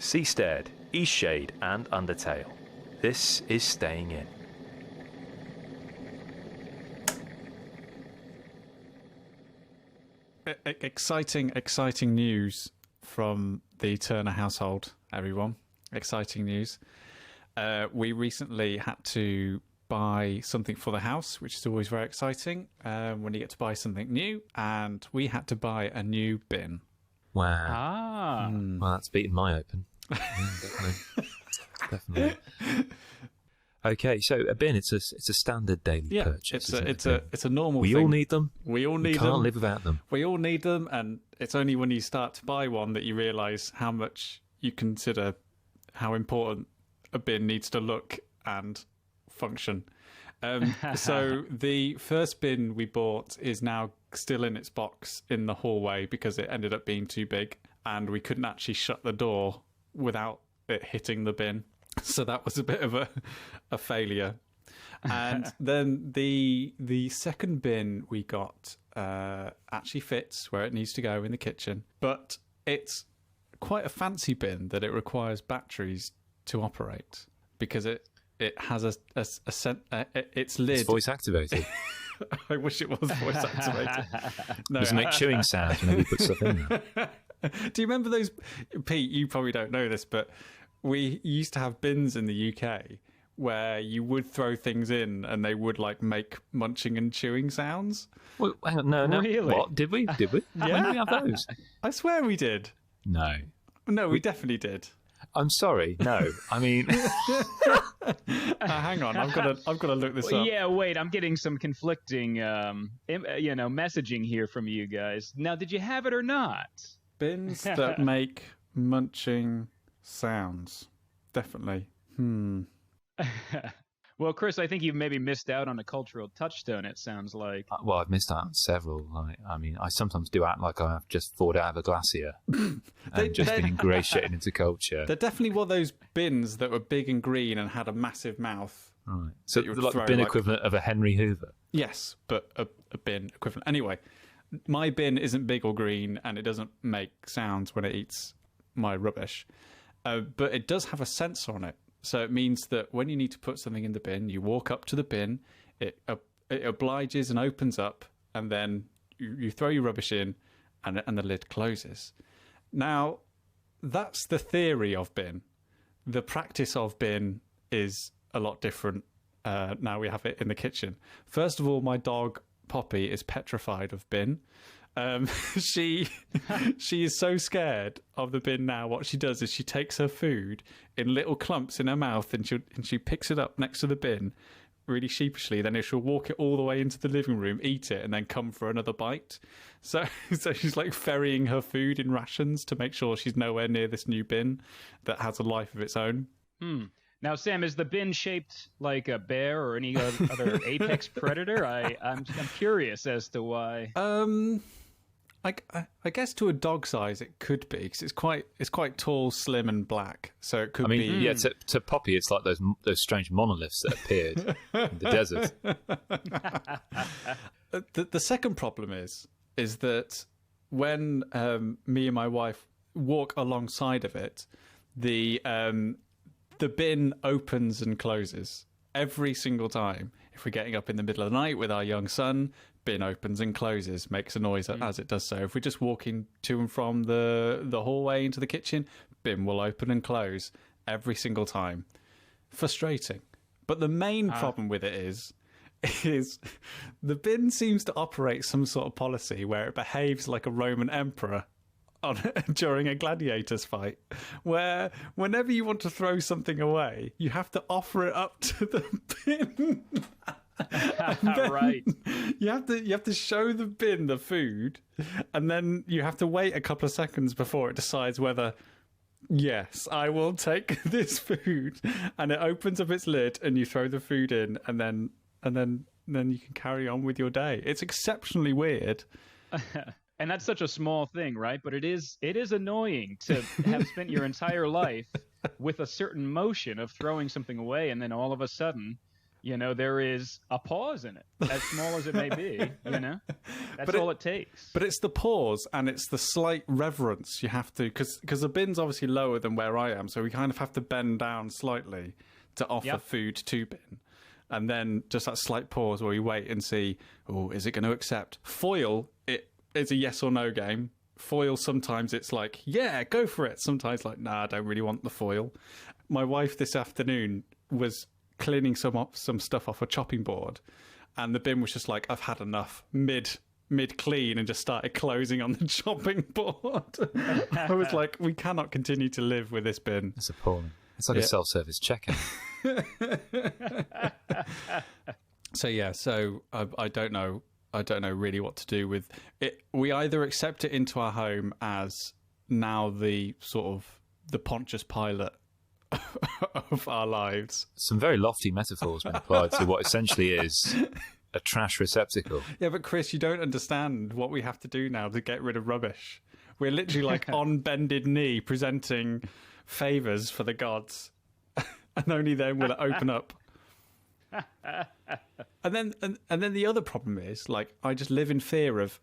Seastead, Eastshade, and Undertale. This is Staying In. Exciting news from the Turner household, everyone. Exciting news. We recently had to buy something for the house, which is always very exciting when you get to buy something new, and we had to buy a new bin. Wow. Well, that's beaten my open. Yeah, definitely. Okay, so a bin, it's a standard daily purchase. It's a normal thing. We all need them. We all need them. Can't live without them. We all need them, and it's only when you start to buy one that you realise how much you consider how important a bin needs to look and function. So the first bin we bought is now still in its box in the hallway because it ended up being too big, and we couldn't actually shut the door without it hitting the bin. So that was a bit of a failure. And then the second bin we got actually fits where it needs to go in the kitchen, but it's quite a fancy bin that it requires batteries to operate because it has its lid. It's voice activated. I wish it was voice activated. No. Does it make chewing sounds whenever you put stuff in there? Do you remember those? Pete, you probably don't know this, but we used to have bins in the UK where you would throw things in and they would like make munching and chewing sounds. Well, hang on, no, really? What did we? Yeah, when did we have those? I swear we did. No, we definitely did. I'm sorry. No, I mean, hang on, I've got to look this up. Yeah, wait, I'm getting some conflicting, messaging here from you guys. Now, did you have it or not? Bins that make munching sounds, definitely. Well, Kris, I think you've maybe missed out on a cultural touchstone, it sounds like. Well, I've missed out on several. I sometimes do act like I've just thawed out of a glacier and just been ingratiated into culture. There definitely were those bins that were big and green and had a massive mouth. Right. So like the bin equivalent of a Henry Hoover? Yes, but a bin equivalent. Anyway, my bin isn't big or green and it doesn't make sounds when it eats my rubbish. But it does have a sensor on it. So it means that when you need to put something in the bin, you walk up to the bin, it obliges and opens up, and then you throw your rubbish in, and the lid closes. Now, that's the theory of bin. The practice of bin is a lot different. Now we have it in the kitchen. First of all, my dog, Poppy, is petrified of bin. She is so scared of the bin now. What she does is she takes her food in little clumps in her mouth and she picks it up next to the bin really sheepishly. Then she'll walk it all the way into the living room, eat it, and then come for another bite. So she's like ferrying her food in rations to make sure she's nowhere near this new bin that has a life of its own. Now, Sam, is the bin shaped like a bear or any other apex predator? I'm curious as to why. I guess to a dog size it could be because it's quite tall, slim, and black. So it could be. Yeah. To Poppy, it's like those strange monoliths that appeared in the desert. The second problem is that when me and my wife walk alongside of it, the bin opens and closes every single time. If we're getting up in the middle of the night with our young son, bin opens and closes, makes a noise as it does so. If we're just walking to and from the hallway into the kitchen, bin will open and close every single time. Frustrating. But the main problem with it is the bin seems to operate some sort of policy where it behaves like a Roman emperor during a gladiators fight, where whenever you want to throw something away, you have to offer it up to the bin. Right. You have to show the bin the food, and then you have to wait a couple of seconds before it decides whether, yes, I will take this food, and it opens up its lid, and you throw the food in, and then you can carry on with your day. It's exceptionally weird. And that's such a small thing, right? But it is annoying to have spent your entire life with a certain motion of throwing something away, and then all of a sudden there is a pause in it, as small as it may be. That's all it takes. But it's the pause and it's the slight reverence you have to, because the bin's obviously lower than where I am, so we kind of have to bend down slightly to offer food to bin. And then just that slight pause where we wait and see, is it going to accept? Foil, it's a yes or no game. Foil, sometimes it's like, yeah, go for it. Sometimes like, nah, I don't really want the foil. My wife this afternoon was cleaning some stuff off a chopping board, and the bin was just like, I've had enough, mid clean, and just started closing on the chopping board. I was like, we cannot continue to live with this bin. It's appalling. It's like a self-service check-in. So I don't know really what to do with it. We either accept it into our home as now the sort of the Pontius Pilate of our lives. Some very lofty metaphors been applied to what essentially is a trash receptacle. Yeah, but Kris, you don't understand what we have to do now to get rid of rubbish. We're literally like on bended knee presenting favours for the gods, and only then will it open up. And then the other problem is, like, I just live in fear of,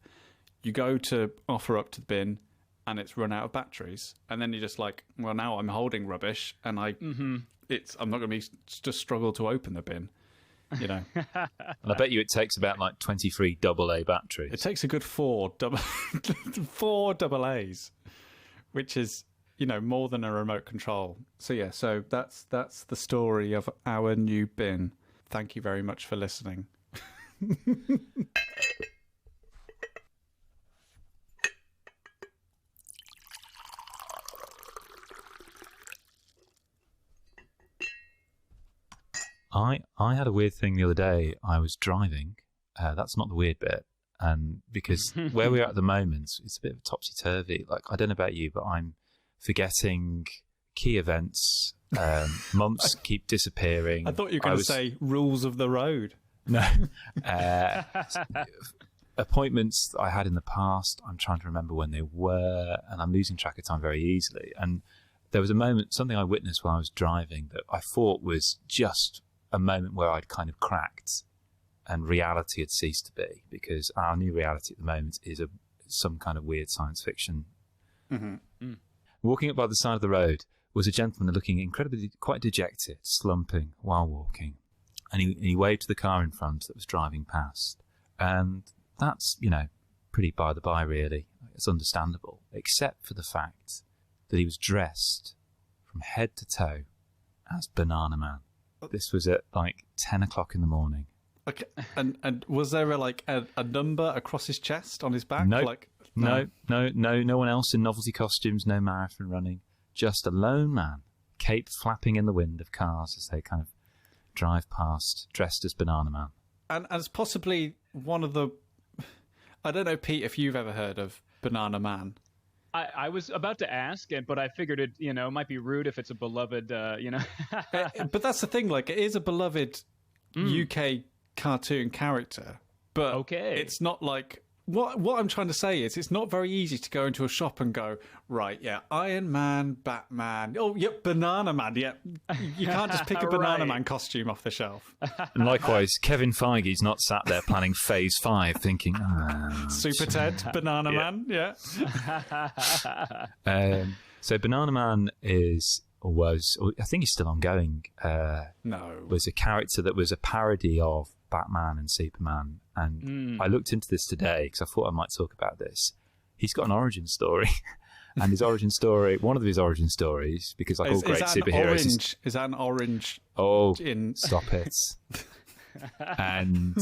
you go to offer up to the bin and it's run out of batteries, and then you're just like, well, now I'm holding rubbish, and I'm not going to just struggle to open the bin, And I bet you it takes about like 23 AA batteries. It takes a good four AA's, which is more than a remote control. So that's the story of our new bin. Thank you very much for listening. I had a weird thing the other day. I was driving. That's not the weird bit. And because where we are at the moment, it's a bit of topsy-turvy. Like, I don't know about you, but I'm forgetting key events. Months keep disappearing. I thought you were going to say rules of the road. No. Appointments that I had in the past, I'm trying to remember when they were, and I'm losing track of time very easily. And there was a moment, something I witnessed while I was driving, that I thought was just a moment where I'd kind of cracked and reality had ceased to be, because our new reality at the moment is some kind of weird science fiction. Walking up by the side of the road was a gentleman looking incredibly quite dejected, slumping while walking. And he waved to the car in front that was driving past. And that's, pretty by the by, really. It's understandable, except for the fact that he was dressed from head to toe as Bananaman. This was at like 10 o'clock in the morning. Okay, and was there a number across his chest on his back? No one else in novelty costumes, no marathon running. Just a lone man, cape flapping in the wind of cars as they kind of drive past, dressed as Bananaman. And as possibly one of the... I don't know, Pete, if you've ever heard of Bananaman. I was about to ask, but I figured it, might be rude if it's a beloved, But that's the thing, like, it is a beloved UK cartoon character, but it's not like... What I'm trying to say is it's not very easy to go into a shop and go, right, yeah, Iron Man, Batman, oh, yep, Bananaman, yep. You can't just pick a Bananaman costume off the shelf. And likewise, Kevin Feige's not sat there planning Phase 5 thinking, Super Ted, Bananaman, yeah. So Bananaman was, I think he's still ongoing. No. Was a character that was a parody of Batman and Superman, and I looked into this today because I thought I might talk about this. He's got an origin story, and his origin story, one of his origin stories, because like all great superheroes, is that an orange? Oh, stop it! And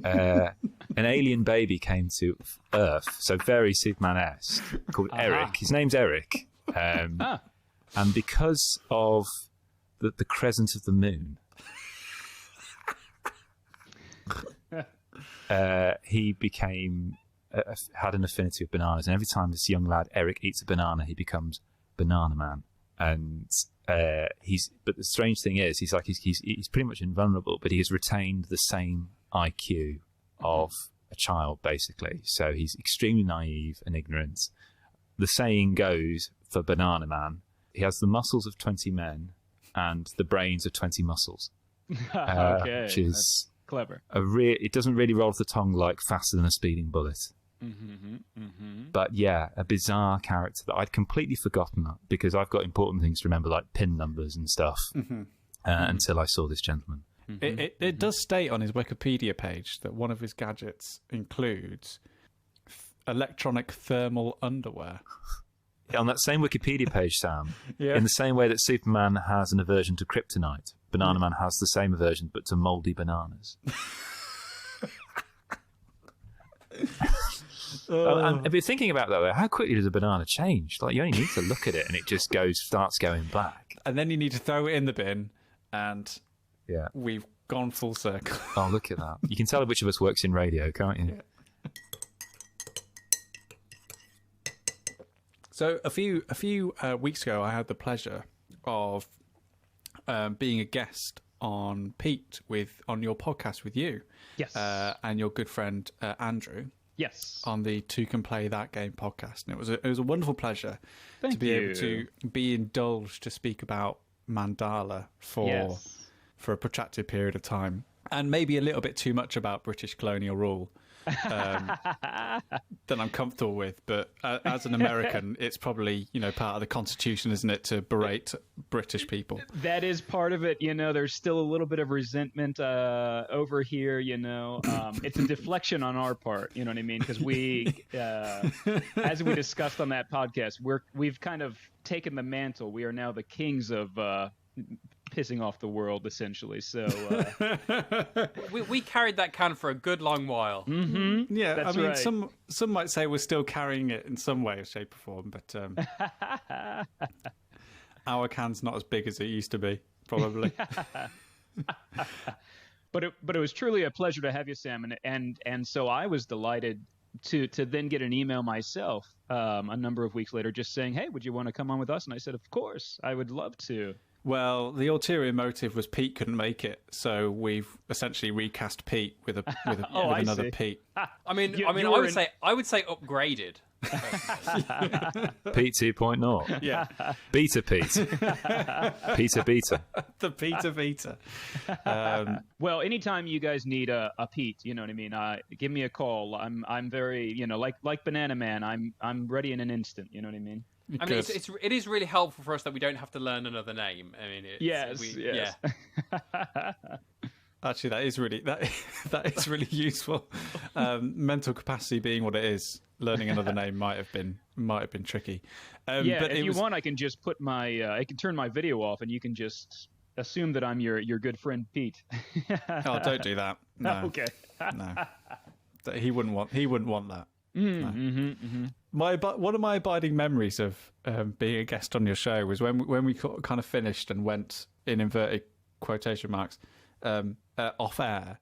an alien baby came to Earth, so very Superman-esque, called Eric. His name's Eric, and because of the crescent of the moon. He had an affinity with bananas, and every time this young lad Eric eats a banana, he becomes Bananaman. And but the strange thing is, he's pretty much invulnerable, but he has retained the same IQ of a child, basically. So he's extremely naive and ignorant. The saying goes for Bananaman, he has the muscles of 20 men and the brains of 20 muscles. Okay, which is that's clever. it doesn't really roll off the tongue like faster than a speeding bullet. But yeah, a bizarre character that I'd completely forgotten because I've got important things to remember, like pin numbers and stuff, until I saw this gentleman. It does state on his Wikipedia page that one of his gadgets includes electronic thermal underwear. On that same Wikipedia page, Sam, in the same way that Superman has an aversion to kryptonite, Bananaman has the same aversion, but to mouldy bananas. I've been thinking about that, though. How quickly does a banana change? Like, you only need to look at it, and it just starts going black. And then you need to throw it in the bin, and we've gone full circle. Oh, look at that. You can tell which of us works in radio, can't you? Yeah. So a few weeks ago, I had the pleasure of being a guest on Pete on your podcast with you, Yes, and your good friend Andrew. yes, On the Two Can Play That Game podcast, and it was a wonderful pleasure Thank to be you. able to be indulged to speak about Mandala for a protracted period of time, and maybe a little bit too much about British colonial rule. Than I'm comfortable with, but as an American, it's probably part of the Constitution, isn't it, to berate British people? That is part of it. There's still a little bit of resentment over here. It's a deflection on our part. You know what I mean? Because we, as we discussed on that podcast, we've kind of taken the mantle. We are now the kings of pissing off the world, essentially. So we carried that can for a good long while. Yeah, That's I mean, right. some might say we're still carrying it in some way, shape, or form, but our can's not as big as it used to be, probably. But it was truly a pleasure to have you, Sam, and so I was delighted to then get an email myself a number of weeks later, just saying, "Hey, would you want to come on with us?" And I said, "Of course, I would love to." Well, the ulterior motive was Pete couldn't make it, so we've essentially recast Pete with another see. Pete. I mean, You I were would say upgraded. Pete 2.0. Yeah, Beta Pete. Peter Beta. the Peter Vita. Well, anytime you guys need a Pete, you know what I mean. Give me a call. I'm very, like Bananaman. I'm ready in an instant. You know what I mean. I mean, it is really helpful for us that we don't have to learn another name. I mean, Yes. Yeah. Actually, that is really useful. Mental capacity being what it is, learning another name might have been tricky. But if you want, I can just put I can turn my video off, and you can just assume that I'm your good friend Pete. Oh, don't do that. No. Okay. No. He wouldn't want that. Mm-hmm. One of my abiding memories of being a guest on your show was when we kind of finished and went in inverted quotation marks off air.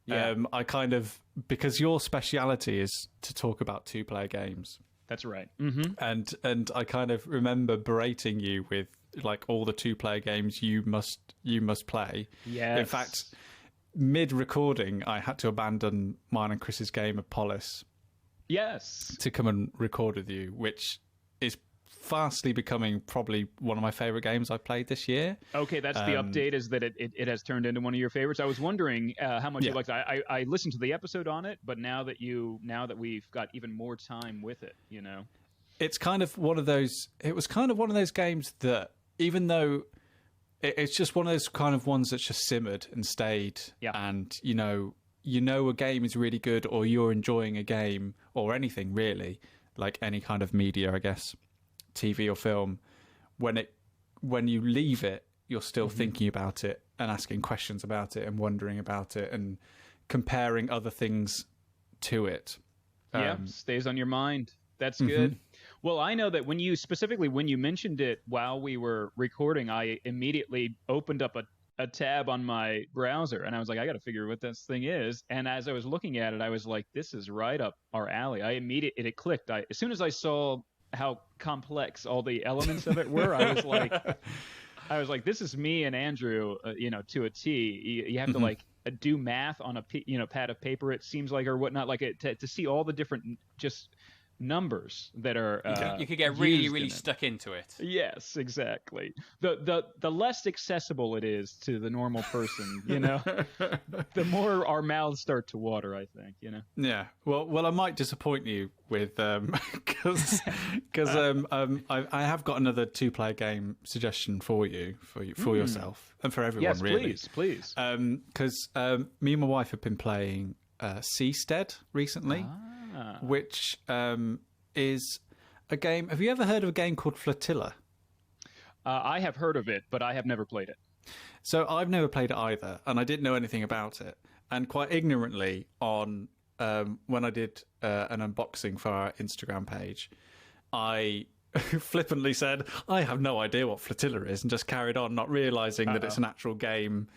Yeah. I kind of, because your speciality is to talk about two-player games. That's right. Mm-hmm. And I kind of remember berating you with like all the two-player games you must play. Yes. In fact, mid-recording, I had to abandon mine and Kris's game of Polis. Yes. To come and record with you, which is fastly becoming probably one of my favourite games I've played this year. Okay, that's the update, is that it has turned into one of your favorites. I was wondering how much you liked it. I listened to the episode on it, but now that we've got even more time with it, it's kind of one of those. It was kind of one of those games that, even though it's just one of those kind of ones that's just simmered and stayed, and a game is really good, or you're enjoying a game, or anything really, like any kind of media, I guess, TV or film, when you leave it, you're still thinking about it and asking questions about it and wondering about it and comparing other things to it. Stays on your mind. That's good. Well, I know that when you mentioned it while we were recording, I immediately opened up a tab on my browser, and I was like, I got to figure what this thing is. And as I was looking at it, I was like, this is right up our alley. It clicked. As soon as I saw how complex all the elements of it were, I was like, this is me and Andrew, to a T. You have to like do math on a pad of paper, it seems like, or whatnot, like to see all the different just numbers that are You could get really, used really in it. stuck into it. Yes, exactly. The less accessible it is to the normal person, the more our mouths start to water, I think, Yeah. Well, I might disappoint you with because I have got another 2-player game suggestion for yourself and for everyone. Yes, really. please. Because me and my wife have been playing Seastead recently, which is a game. Have you ever heard of a game called Flotilla? I have heard of it, but I have never played it. So I've never played it either, and I didn't know anything about it. And quite ignorantly, on when I did an unboxing for our Instagram page, I flippantly said, I have no idea what Flotilla is, and just carried on, not realising that it's an actual game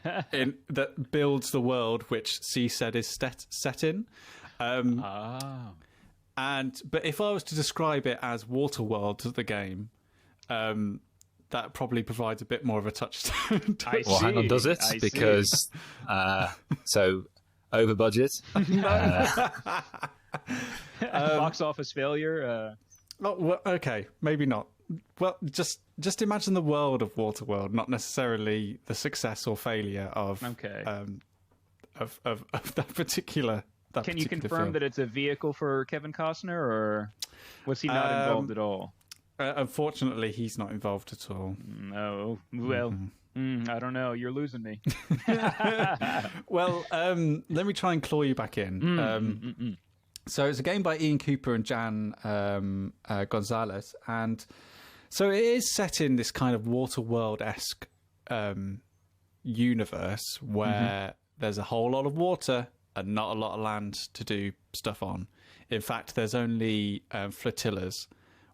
that builds the world which Seastead is set in. But if I was to describe it as Waterworld, the game, that probably provides a bit more of a touchstone. Well, hang on, does it? Because so over budget. Box office failure. Oh, well, okay, maybe not. Well, just imagine the world of Waterworld, not necessarily the success or failure of that particular. Can you confirm that it's a vehicle for Kevin Costner, or was he not involved at all? Unfortunately, he's not involved at all. No. Well, I don't know. You're losing me. Well, let me try and claw you back in. So it's a game by Ian Cooper and Jan Gonzalez, and so it is set in this kind of Waterworld-esque universe where there's a whole lot of water and not a lot of land to do stuff on. In fact, there's only flotillas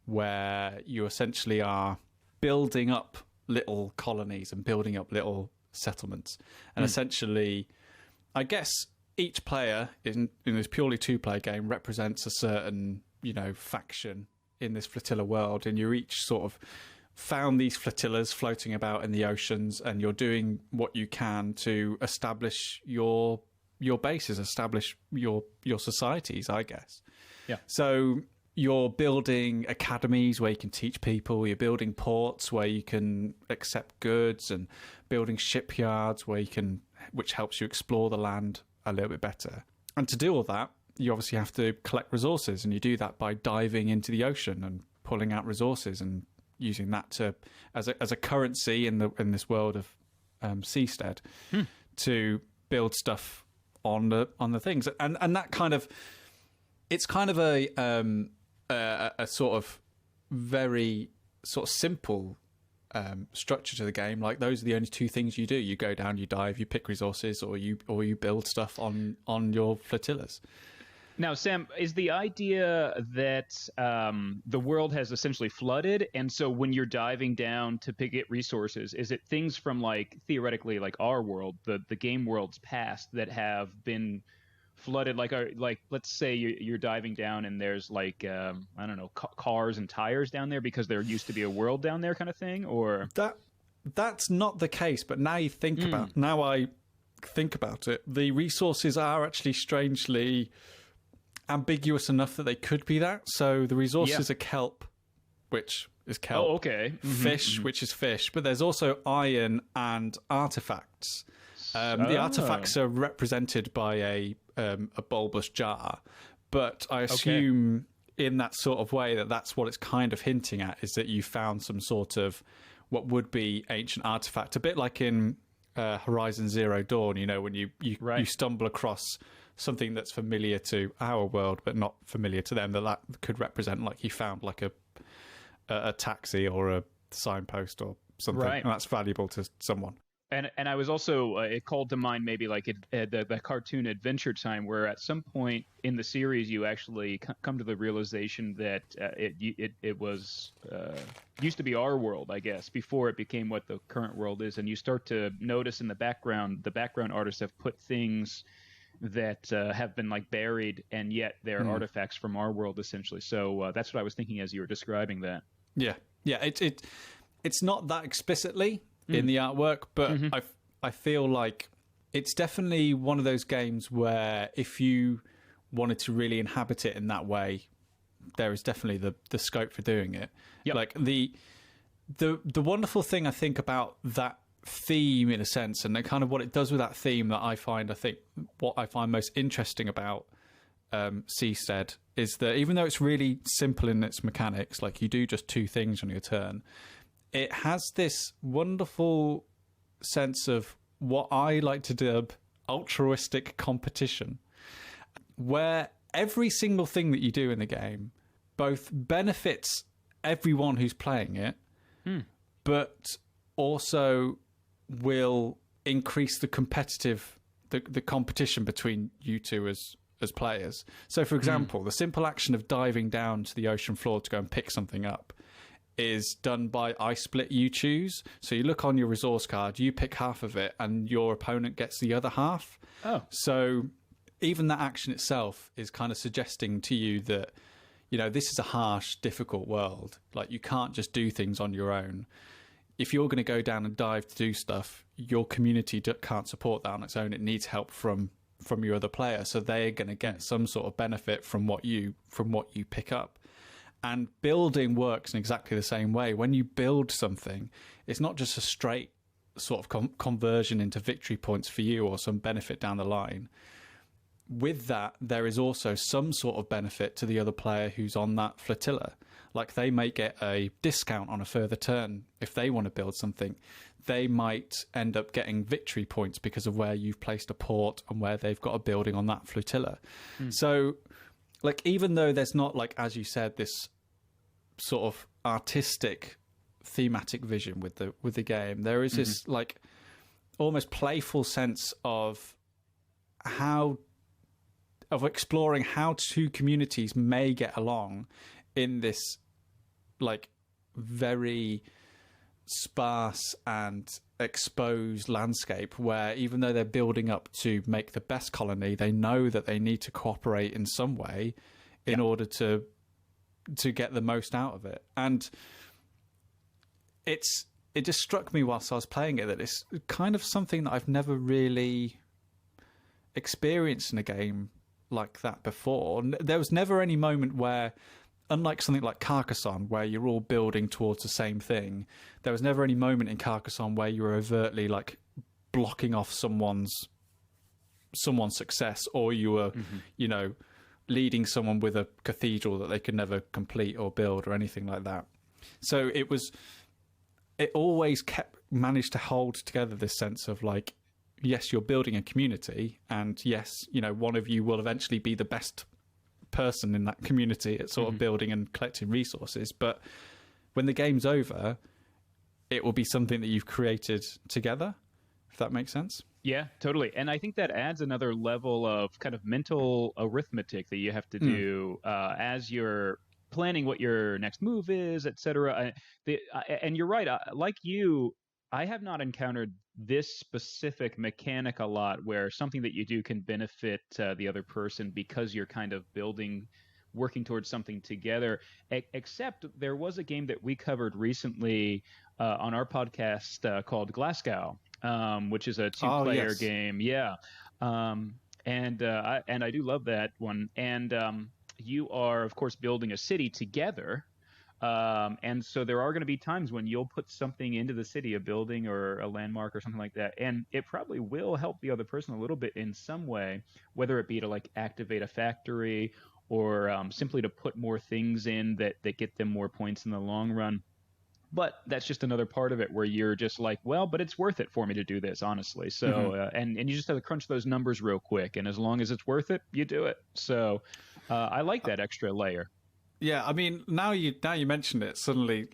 where you essentially are building up little colonies and building up little settlements. And essentially, I guess each player in this purely 2-player game represents a certain, faction in this flotilla world, and you're each sort of found these flotillas floating about in the oceans, and you're doing what you can to establish your bases, establish your societies, I guess. Yeah. So you're building academies where you can teach people, you're building ports where you can accept goods, and building shipyards which helps you explore the land a little bit better. And to do all that, you obviously have to collect resources, and you do that by diving into the ocean and pulling out resources and using that as a currency in this world of Seastead to build stuff on the things. And that kind of, it's kind of a sort of very sort of simple structure to the game. Like, those are the only 2 things you do. You go down, you dive, you pick resources, or you build stuff on your flotillas. Now, Sam, is the idea that the world has essentially flooded, and so when you're diving down to get resources, is it things from, like, theoretically, like our world, the game world's past, that have been flooded? Like let's say you're diving down and there's, like, I don't know, cars and tires down there because there used to be a world down there, kind of thing, or that's not the case. But now I think about it, the resources are actually strangely ambiguous enough that they could be that. So the resources are kelp, which is kelp. Oh, okay. Fish, which is fish. But there's also iron and artifacts. The artifacts are represented by a bulbous jar, but I assume in that sort of way that's what it's kind of hinting at, is that you found some sort of what would be ancient artifact, a bit like in Horizon Zero Dawn. When you stumble across something that's familiar to our world but not familiar to them, that could represent, like, you found like a taxi or a signpost or something, and that's valuable to someone. And I was also, it called to mind maybe like the cartoon Adventure Time, where at some point in the series you actually come to the realization that it was used to be our world, I guess, before it became what the current world is. And you start to notice in the background artists have put things that have been, like, buried, and yet they're artifacts from our world, essentially. So that's what I was thinking as you were describing that. Yeah. It's not that explicitly in the artwork, but I feel like it's definitely one of those games where if you wanted to really inhabit it in that way, there is definitely the scope for doing it. Yep. Like the wonderful thing I think about that theme, in a sense, and then kind of what it does with that theme that I think what I find most interesting about Seastead is that even though it's really simple in its mechanics, like you do just 2 things on your turn, it has this wonderful sense of what I like to dub altruistic competition, where every single thing that you do in the game both benefits everyone who's playing it, but also will increase the competition between you two as players. So, for example, the simple action of diving down to the ocean floor to go and pick something up is done by I split you choose. So you look on your resource card, you pick half of it, and your opponent gets the other half. Oh. So even that action itself is kind of suggesting to you that, you know, this is a harsh, difficult world. Like, you can't just do things on your own. If you're going to go down and dive to do stuff, your community can't support that on its own. It needs help from your other player. So they're going to get some sort of benefit from what you pick up. And building works in exactly the same way. When you build something, it's not just a straight sort of conversion into victory points for you or some benefit down the line. With that, there is also some sort of benefit to the other player who's on that flotilla. Like, they may get a discount on a further turn if they want to build something. They might end up getting victory points because of where you've placed a port and where they've got a building on that flotilla. So, like, even though there's not, like, as you said, this sort of artistic thematic vision with the game, there is this like almost playful sense of exploring how 2 communities may get along in this like very sparse and exposed landscape, where even though they're building up to make the best colony, they know that they need to cooperate in some way in order to get the most out of it. And it just struck me whilst I was playing it that it's kind of something that I've never really experienced in a game like that before. There was never any moment where, unlike something like Carcassonne, where you're all building towards the same thing, there was never any moment in Carcassonne where you were overtly like blocking off someone's success, or you were, you know, leading someone with a cathedral that they could never complete or build or anything like that. So it always managed to hold together this sense of like, yes, you're building a community, and yes, you know, one of you will eventually be the best person in that community at sort of building and collecting resources. But when the game's over, it will be something that you've created together, if that makes sense. Yeah, totally. And I think that adds another level of kind of mental arithmetic that you have to do as you're planning what your next move is, etc. And you're right. Like you, I have not encountered this specific mechanic a lot, where something that you do can benefit the other person because you're kind of working towards something together. Except there was a game that we covered recently on our podcast called Glasgow, which is a 2-player game. Yeah. And I do love that one. And you are, of course, building a city together. And so there are going to be times when you'll put something into the city, a building or a landmark or something like that, and it probably will help the other person a little bit in some way, whether it be to like activate a factory or simply to put more things in that get them more points in the long run. But that's just another part of it where you're just like, well, but it's worth it for me to do this, honestly. So, and you just have to crunch those numbers real quick. And as long as it's worth it, you do it. So I like that extra layer. Yeah, I mean, now you mention it, suddenly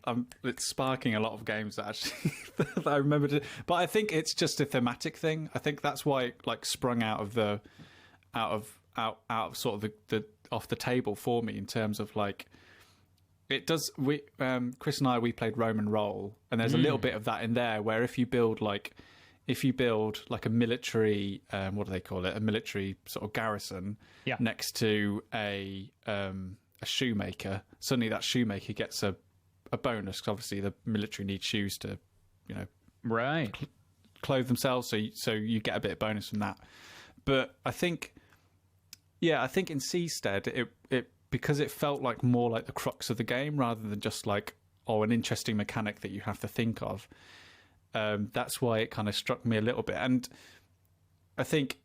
it's sparking a lot of games that actually that I remembered. But I think it's just a thematic thing. I think that's why it like sprung out of sort of the off the table for me, in terms of like, it does. Kris and we played Roman Roll, and there's a little bit of that in there, where if you build like a military, what do they call it? A military sort of garrison next to a shoemaker, suddenly that shoemaker gets a bonus, because obviously the military need shoes to, you know, right, clothe themselves. So you get a bit of bonus from that. But I think in Seastead, because it felt like more like the crux of the game rather than just like, oh, an interesting mechanic that you have to think of. That's why it kind of struck me a little bit. And I think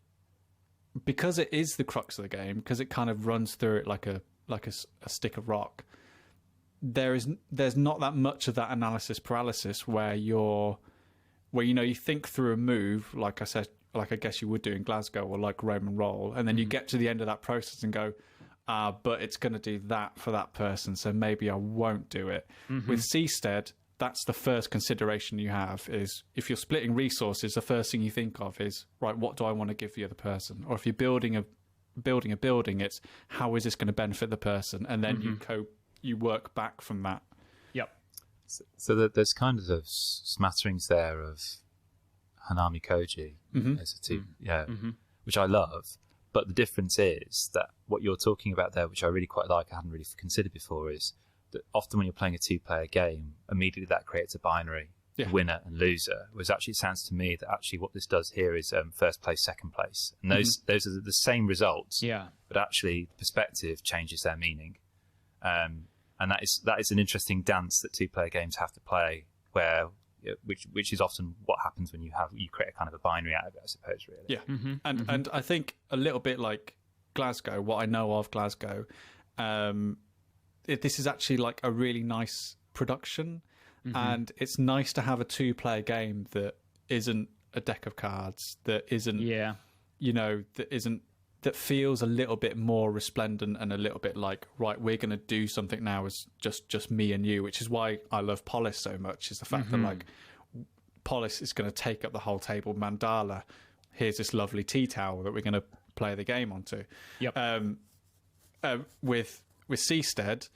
because it is the crux of the game, because it kind of runs through it like a stick of rock, there's not that much of that analysis paralysis where you think through a move, like I said, like I guess you would do in Glasgow or like Roman Roll, and then you get to the end of that process and go, but it's going to do that for that person, so maybe I won't do it. With Seastead, that's the first consideration you have, is if you're splitting resources, the first thing you think of is, right, what do I want to give the other person? Or if you're building a building, it's how is this going to benefit the person? And then you work back from that. Yep. So there's kind of smatterings there of Hanami Koji as a team, which I love. But the difference is that what you're talking about there, which I really quite like, I hadn't really considered before, is that often when you're playing a two-player game, immediately that creates a binary, winner and loser. Whereas actually it sounds to me that actually what this does here is first place, second place. And those are the same results, but actually perspective changes their meaning. And that is an interesting dance that two-player games have to play, which is often what happens when you create a kind of a binary out of it, I suppose, really. Yeah. And I think a little bit like Glasgow, what I know of Glasgow, this is actually like a really nice production, and it's nice to have a two-player game that isn't a deck of cards, that isn't, that feels a little bit more resplendent and a little bit like, right, we're going to do something now as just me and you, which is why I love Polis so much, is the fact that like Polis is going to take up the whole table. Mandala, here's this lovely tea towel that we're going to play the game onto. With Seastead,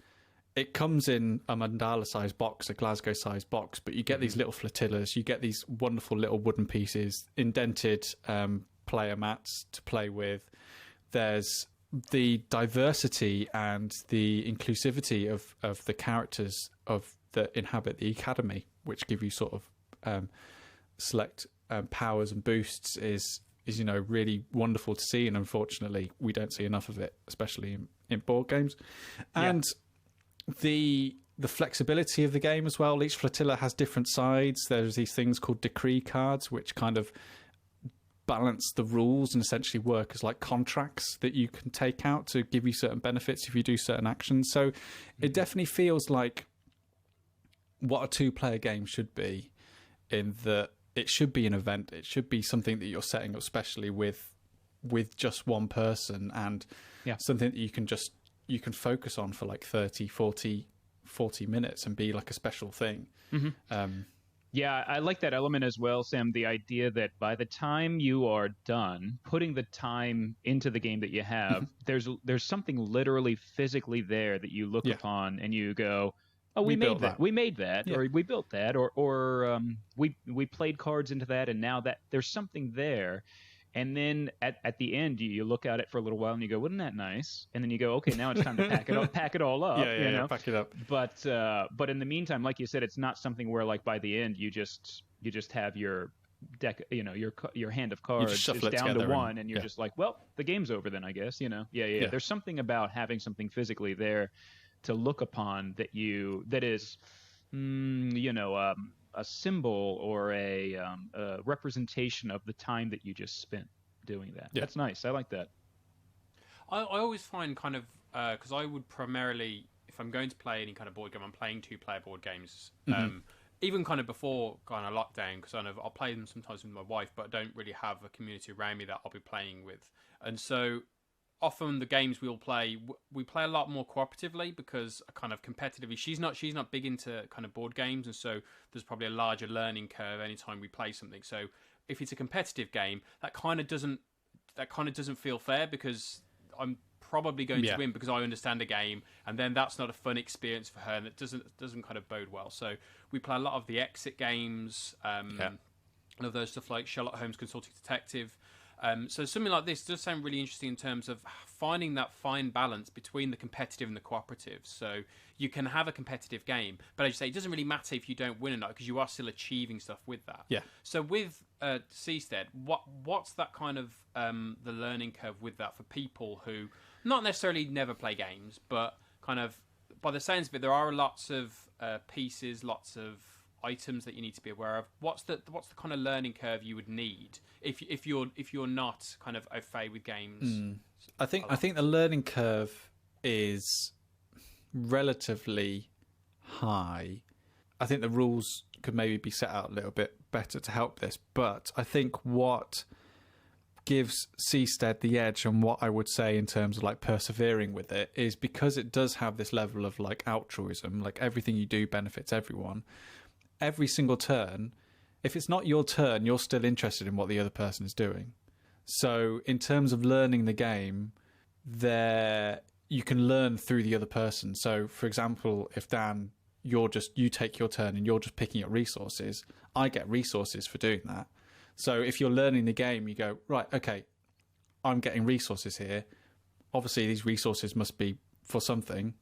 it comes in a mandala-sized box, a Glasgow-sized box, but you get these little flotillas, you get these wonderful little wooden pieces, indented player mats to play with. There's the diversity and the inclusivity of the characters that inhabit the academy, which give you sort of select powers and boosts, is really wonderful to see, and unfortunately we don't see enough of it, especially in board games. And the flexibility of the game as well. Each flotilla has different sides. There's these things called decree cards, which kind of balance the rules and essentially work as like contracts that you can take out to give you certain benefits if you do certain actions. So it definitely feels like what a two-player game should be, in that it should be an event. It should be something that you're setting up specially with just one person, and something that you can focus on for like 30, 40 minutes and be like a special thing. Yeah, I like that element as well, Sam. The idea that by the time you are done putting the time into the game that you have, there's something literally physically there that you look upon and you go, oh, we made that. We made that, or we built that, or we played cards into that, and now that there's something there. And then at the end, you look at it for a little while and you go, wasn't that nice? And then you go, okay, now it's time to pack it all up. Pack it up. But in the meantime, like you said, it's not something where like by the end you just have your deck, your hand of cards is down to one, and you're just like, well, the game's over then, I guess. There's something about having something physically there to look upon that is, a symbol or a representation of the time that you just spent doing that. That's nice. I like that. I always find kind of, because I would primarily, if I'm going to play any kind of board game, I'm playing two-player board games. Even kind of before kind of lockdown, because I'll play them sometimes with my wife, but I don't really have a community around me that I'll be playing with. And so often the games we play a lot more cooperatively, because kind of competitively, she's not big into kind of board games, and so there's probably a larger learning curve anytime we play something. So if it's a competitive game, that kind of doesn't feel fair, because I'm probably going to win because I understand the game, and then that's not a fun experience for her, and it doesn't kind of bode well. So we play a lot of the exit games, and of those stuff like Sherlock Holmes Consulting Detective. So something like this does sound really interesting in terms of finding that fine balance between the competitive and the cooperative. So you can have a competitive game, but as you say, it doesn't really matter if you don't win or not, because you are still achieving stuff with that. Yeah. So with Seastead, what's that kind of the learning curve with that for people who not necessarily never play games, but kind of by the sounds of it, there are lots of pieces, lots of items that you need to be aware of. What's the kind of learning curve you would need if you're not kind of au fait with games? I think the learning curve is relatively high. I think the rules could maybe be set out a little bit better to help this, but I think what gives Seastead the edge and what I would say in terms of like persevering with it is because it does have this level of like altruism, like everything you do benefits everyone. Every single turn, if it's not your turn, you're still interested in what the other person is doing. So in terms of learning the game, you can learn through the other person. So for example, if Dan, you take your turn and you're just picking up resources, I get resources for doing that. So if you're learning the game, you go, right, okay, I'm getting resources here. Obviously, these resources must be for something.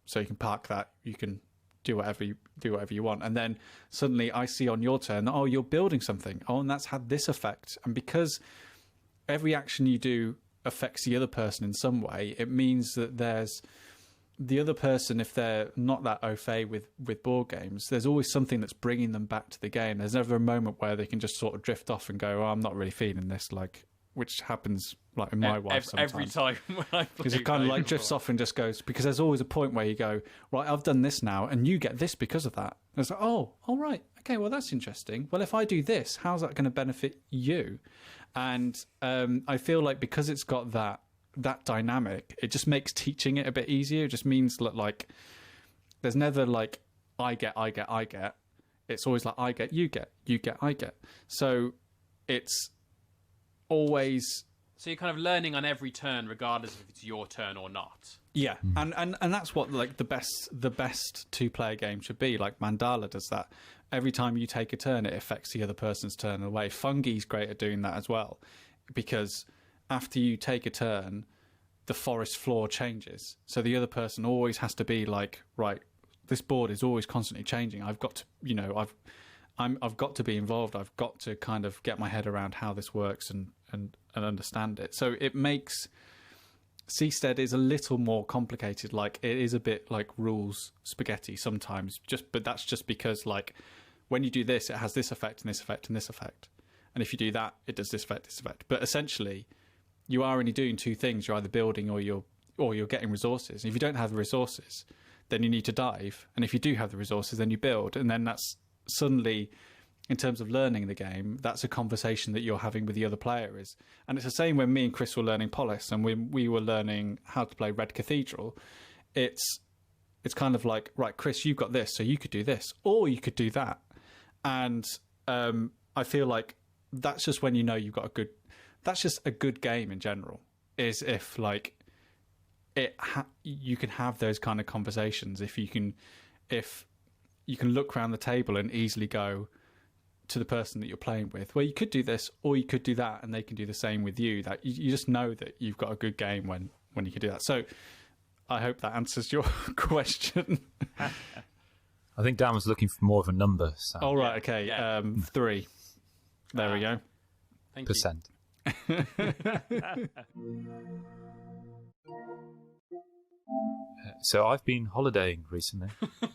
So you can park that. You can do whatever you want. And then suddenly I see on your turn, oh, you're building something. Oh, and that's had this effect. And because every action you do affects the other person in some way, it means that there's the other person, if they're not that au fait with board games, there's always something that's bringing them back to the game. There's never a moment where they can just sort of drift off and go, oh, I'm not really feeling this, like, which happens like in my wife sometimes. Every time when I play, because it kind of like drifts off and just goes, because there's always a point where you go, right, I've done this now and you get this because of that. And it's like, oh, all right, okay, well, that's interesting. Well, if I do this, how's that going to benefit you? And I feel like because it's got that dynamic, it just makes teaching it a bit easier. It just means that like there's never like I get. It's always like I get, you get, I get. So it's always, so you're kind of learning on every turn regardless if it's your turn or not. yeah. And that's what like the best two-player game should be. Like Mandala does that. Every time you take a turn, it affects the other person's turn in a way. Fungi's great at doing that as well, because after you take a turn, the forest floor changes. So the other person always has to be like, right, this board is always constantly changing. I've got to, I've got to be involved. I've got to kind of get my head around how this works and understand it. So it makes Seastead is a little more complicated. Like it is a bit like rules spaghetti sometimes. But that's just because like when you do this, it has this effect and this effect and this effect. And if you do that, it does this effect, this effect. But essentially, you are only doing two things. You're either building or you're getting resources. And if you don't have the resources, then you need to dive. And if you do have the resources, then you build. And then that's suddenly, in terms of learning the game, that's a conversation that you're having with the other player. And it's the same when me and Kris were learning Polis and we were learning how to play Red Cathedral. It's kind of like, right, Kris, you've got this, so you could do this, or you could do that. And I feel like that's just when you know you've got a good... That's just a good game in general, is if like you can have those kind of conversations. If you can look around the table and easily go to the person that you're playing with, well, you could do this or you could do that, and they can do the same with you. That you just know that you've got a good game when you can do that. So I hope that answers your question. I think Dan was looking for more of a number. So. Oh, right, okay. Yeah. 3. There we go. Thank Percent. So I've been holidaying recently.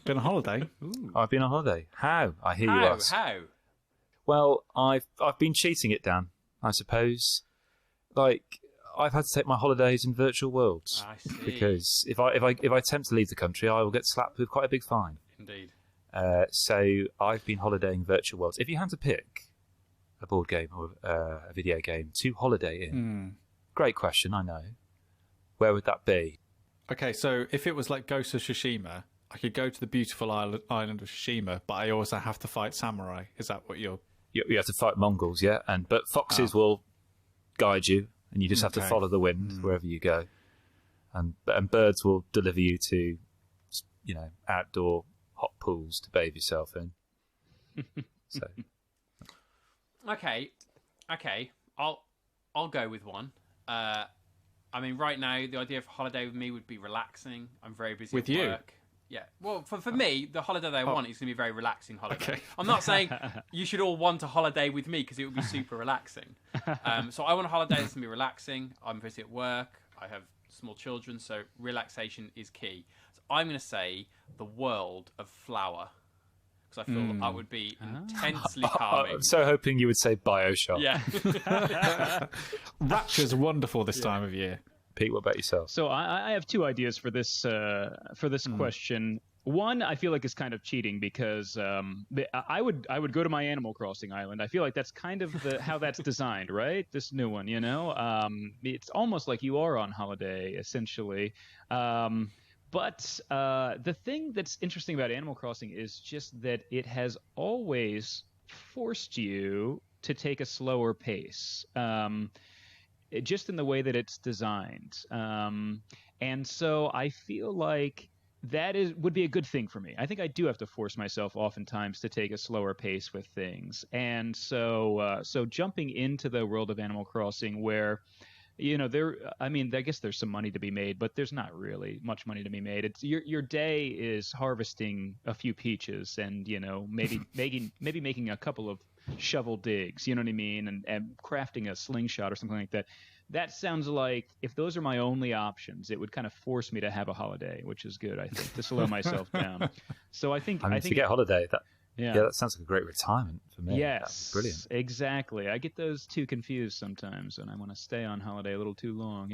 Been on holiday? I've been on holiday. How? I hear you ask. How? Well, I've been cheating it, Dan, I suppose. Like, I've had to take my holidays in virtual worlds. I see. Because if I attempt to leave the country, I will get slapped with quite a big fine. Indeed. So I've been holidaying virtual worlds. If you had to pick a board game or a video game to holiday in, great question, I know. Where would that be? Okay, so if it was like Ghost of Tsushima, I could go to the beautiful island of Tsushima, but I also have to fight samurai. Is that what you're... You have to fight Mongols, yeah, but foxes will guide you, and you just have to follow the wind wherever you go, and birds will deliver you to, outdoor hot pools to bathe yourself in. So, okay, I'll go with one. I mean, right now the idea of a holiday with me would be relaxing. I'm very busy with at you. work. Yeah. Well, for me, the holiday that I want is going to be a very relaxing holiday. Okay. I'm not saying you should all want a holiday with me because it would be super relaxing. So I want a holiday that's going to be relaxing. I'm busy at work. I have small children, so relaxation is key. So I'm going to say the world of Flower, because I feel that would be intensely calming. I'm so hoping you would say BioShock. Yeah. Rapture's wonderful this time of year. Pete, what about yourself? So I have two ideas for this question. One, I feel like is kind of cheating because I would go to my Animal Crossing island. I feel like that's kind of how that's designed, right? This new one, it's almost like you are on holiday essentially. But the thing that's interesting about Animal Crossing is just that it has always forced you to take a slower pace. Just in the way that it's designed. And so I feel like that would be a good thing for me. I think I do have to force myself oftentimes to take a slower pace with things. And so jumping into the world of Animal Crossing where, I guess there's some money to be made, but there's not really much money to be made. It's your day is harvesting a few peaches and, maybe making a couple of shovel digs, you know what I mean, and crafting a slingshot or something like that. That sounds like if those are my only options, it would kind of force me to have a holiday, which is good, I think, to slow myself down. So I think to get a holiday, that that sounds like a great retirement for me. Yes, that's brilliant. Exactly. I get those two confused sometimes, and I want to stay on holiday a little too long,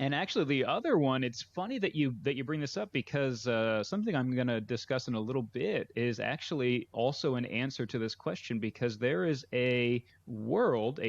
And actually, the other one, it's funny that you bring this up because something I'm going to discuss in a little bit is actually also an answer to this question because there is a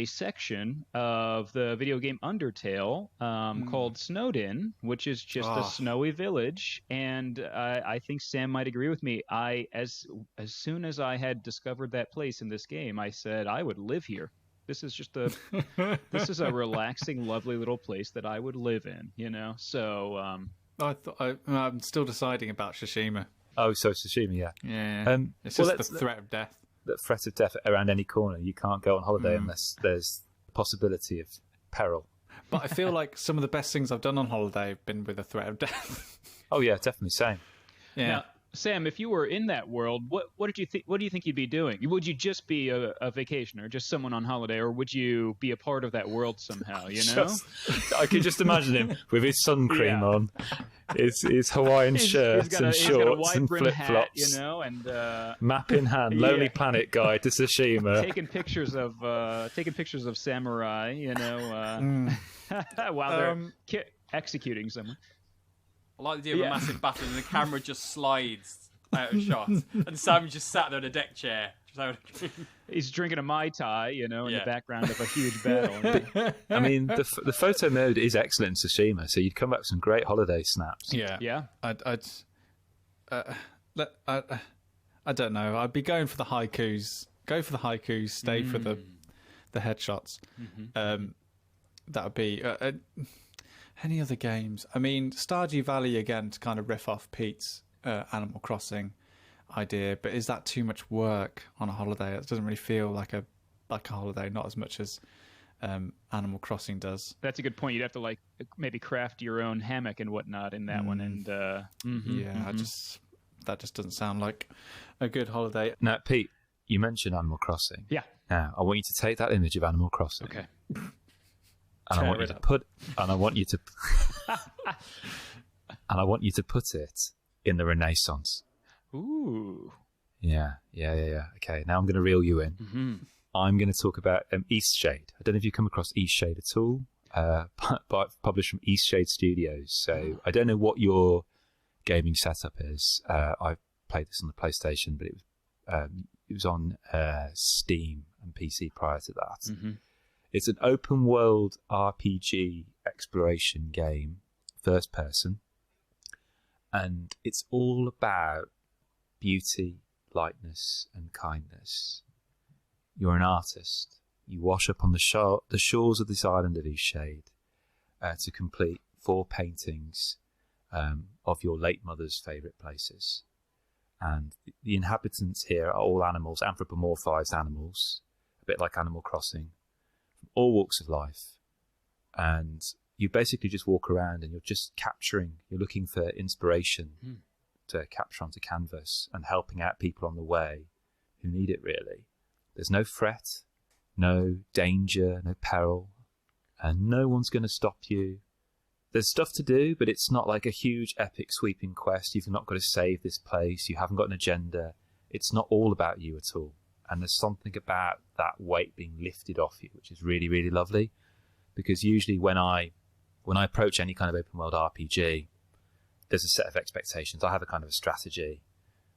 section of the video game Undertale called Snowdin, which is just a snowy village. And I think Sam might agree with me. As soon as I had discovered that place in this game, I said I would live here. This is just this is a relaxing, lovely little place that I would live in, So I'm still deciding about Tsushima. Oh, so Tsushima, yeah. It's just the threat of death. The threat of death around any corner. You can't go on holiday unless there's the possibility of peril. But I feel like some of the best things I've done on holiday have been with a threat of death. Oh yeah, definitely same. Yeah. Now, Sam, if you were in that world, what did you think? What do you think you'd be doing? Would you just be a vacationer, just someone on holiday, or would you be a part of that world somehow? I could just imagine him with his sun cream on, his Hawaiian shirt and shorts and flip flops, and map in hand, Lonely Planet guide to Tsushima, taking pictures of samurai, while they're executing someone. I like the idea of a massive battle and the camera just slides out of shot. And Sam just sat there in a deck chair. He's drinking a Mai Tai, in the background of a huge battle. I mean, the photo mode is excellent in Tsushima, so you'd come back with some great holiday snaps. Yeah. I don't know. I'd be going for the haikus. Go for the haikus. Stay for the headshots. That would be... any other games? I mean, Stardew Valley, again, to kind of riff off Pete's Animal Crossing idea, but is that too much work on a holiday? It doesn't really feel like a holiday, not as much as Animal Crossing does. That's a good point. You'd have to maybe craft your own hammock and whatnot in that one. And that just doesn't sound like a good holiday. Now, Pete, you mentioned Animal Crossing. Yeah. Now, I want you to take that image of Animal Crossing. Okay. And I want you to put it in the Renaissance. Ooh. Yeah. Okay, now I'm going to reel you in. Mm-hmm. I'm going to talk about Eastshade. I don't know if you've come across Eastshade at all, but published from Eastshade Studios. So I don't know what your gaming setup is. I played this on the PlayStation, but it was on Steam and PC prior to that. Mm-hmm. It's an open world RPG exploration game, first person, and it's all about beauty, lightness, and kindness. You're an artist. You wash up on the shores of this island of Eastshade to complete 4 paintings of your late mother's favourite places. And the inhabitants here are all animals, anthropomorphized animals, a bit like Animal Crossing, from all walks of life. And you basically just walk around and you're just you're looking for inspiration to capture onto canvas and helping out people on the way who need it, really. There's no threat, no danger, no peril, and no one's going to stop you there's stuff to do, but it's not like a huge epic sweeping quest. You've not got to save this place. You haven't got an agenda. It's not all about you at all. And there's something about that weight being lifted off you, which is really, really lovely. Because usually when I approach any kind of open world RPG, there's a set of expectations. I have a kind of a strategy.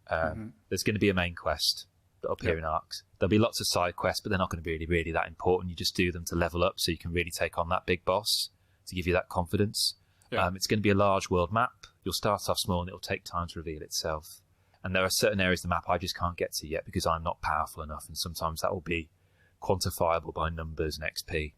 There's going to be a main quest that'll appear in arcs. There'll be lots of side quests, but they're not going to be really, really that important. You just do them to level up so you can really take on that big boss, to give you that confidence. It's going to be a large world map. You'll start off small and it'll take time to reveal itself. And there are certain areas of the map I just can't get to yet because I'm not powerful enough, and sometimes that will be quantifiable by numbers and XP.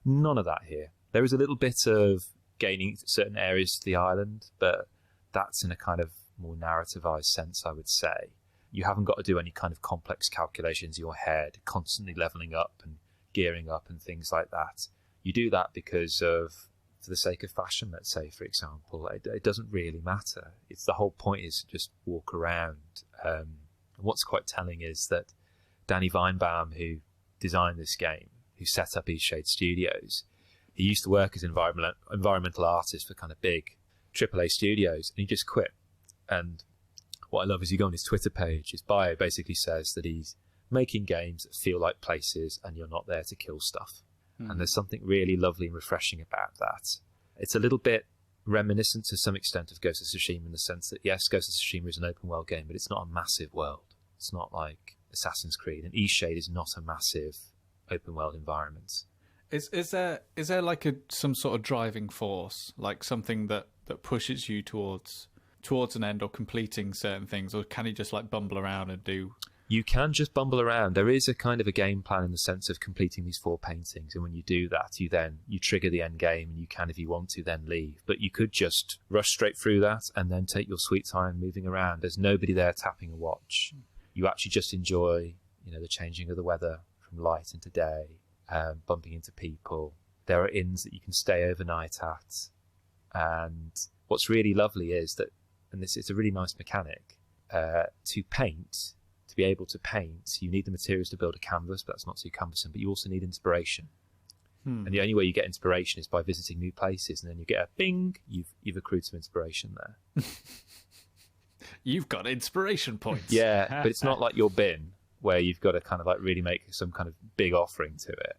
None of that here. There is a little bit of gaining certain areas to the island, but that's in a kind of more narrativized sense, I would say. You haven't got to do any kind of complex calculations in your head, constantly leveling up and gearing up and things like that. You do that because of, for the sake of fashion, let's say, for example. It doesn't really matter. It's the whole point is to just walk around. And what's quite telling is that Danny Weinbaum, who designed this game, who set up Eastshade Studios, he used to work as an environmental artist for kind of big AAA studios, and he just quit. And what I love is you go on his Twitter page, his bio basically says that he's making games that feel like places and you're not there to kill stuff. And there's something really lovely and refreshing about that. It's a little bit reminiscent to some extent of Ghost of Tsushima in the sense that, yes, Ghost of Tsushima is an open world game, but it's not a massive world. It's not like Assassin's Creed. And Eastshade is not a massive open world environment. Is there like some sort of driving force, like something that pushes you towards an end or completing certain things, or can you just like bumble around and do? You can just bumble around. There is a kind of a game plan in the sense of completing these 4 paintings, and when you do that, you trigger the end game, and you can, if you want to, then leave. But you could just rush straight through that and then take your sweet time moving around. There's nobody there tapping a watch. You actually just enjoy, the changing of the weather from light into day, bumping into people. There are inns that you can stay overnight at, and what's really lovely is that, and this is a really nice mechanic, to be able to paint, you need the materials to build a canvas, but that's not too cumbersome, but you also need inspiration. And the only way you get inspiration is by visiting new places, and then you get a bing, you've accrued some inspiration there. You've got inspiration points. Yeah, but it's not like your bin, where you've got to kind of like really make some kind of big offering to it.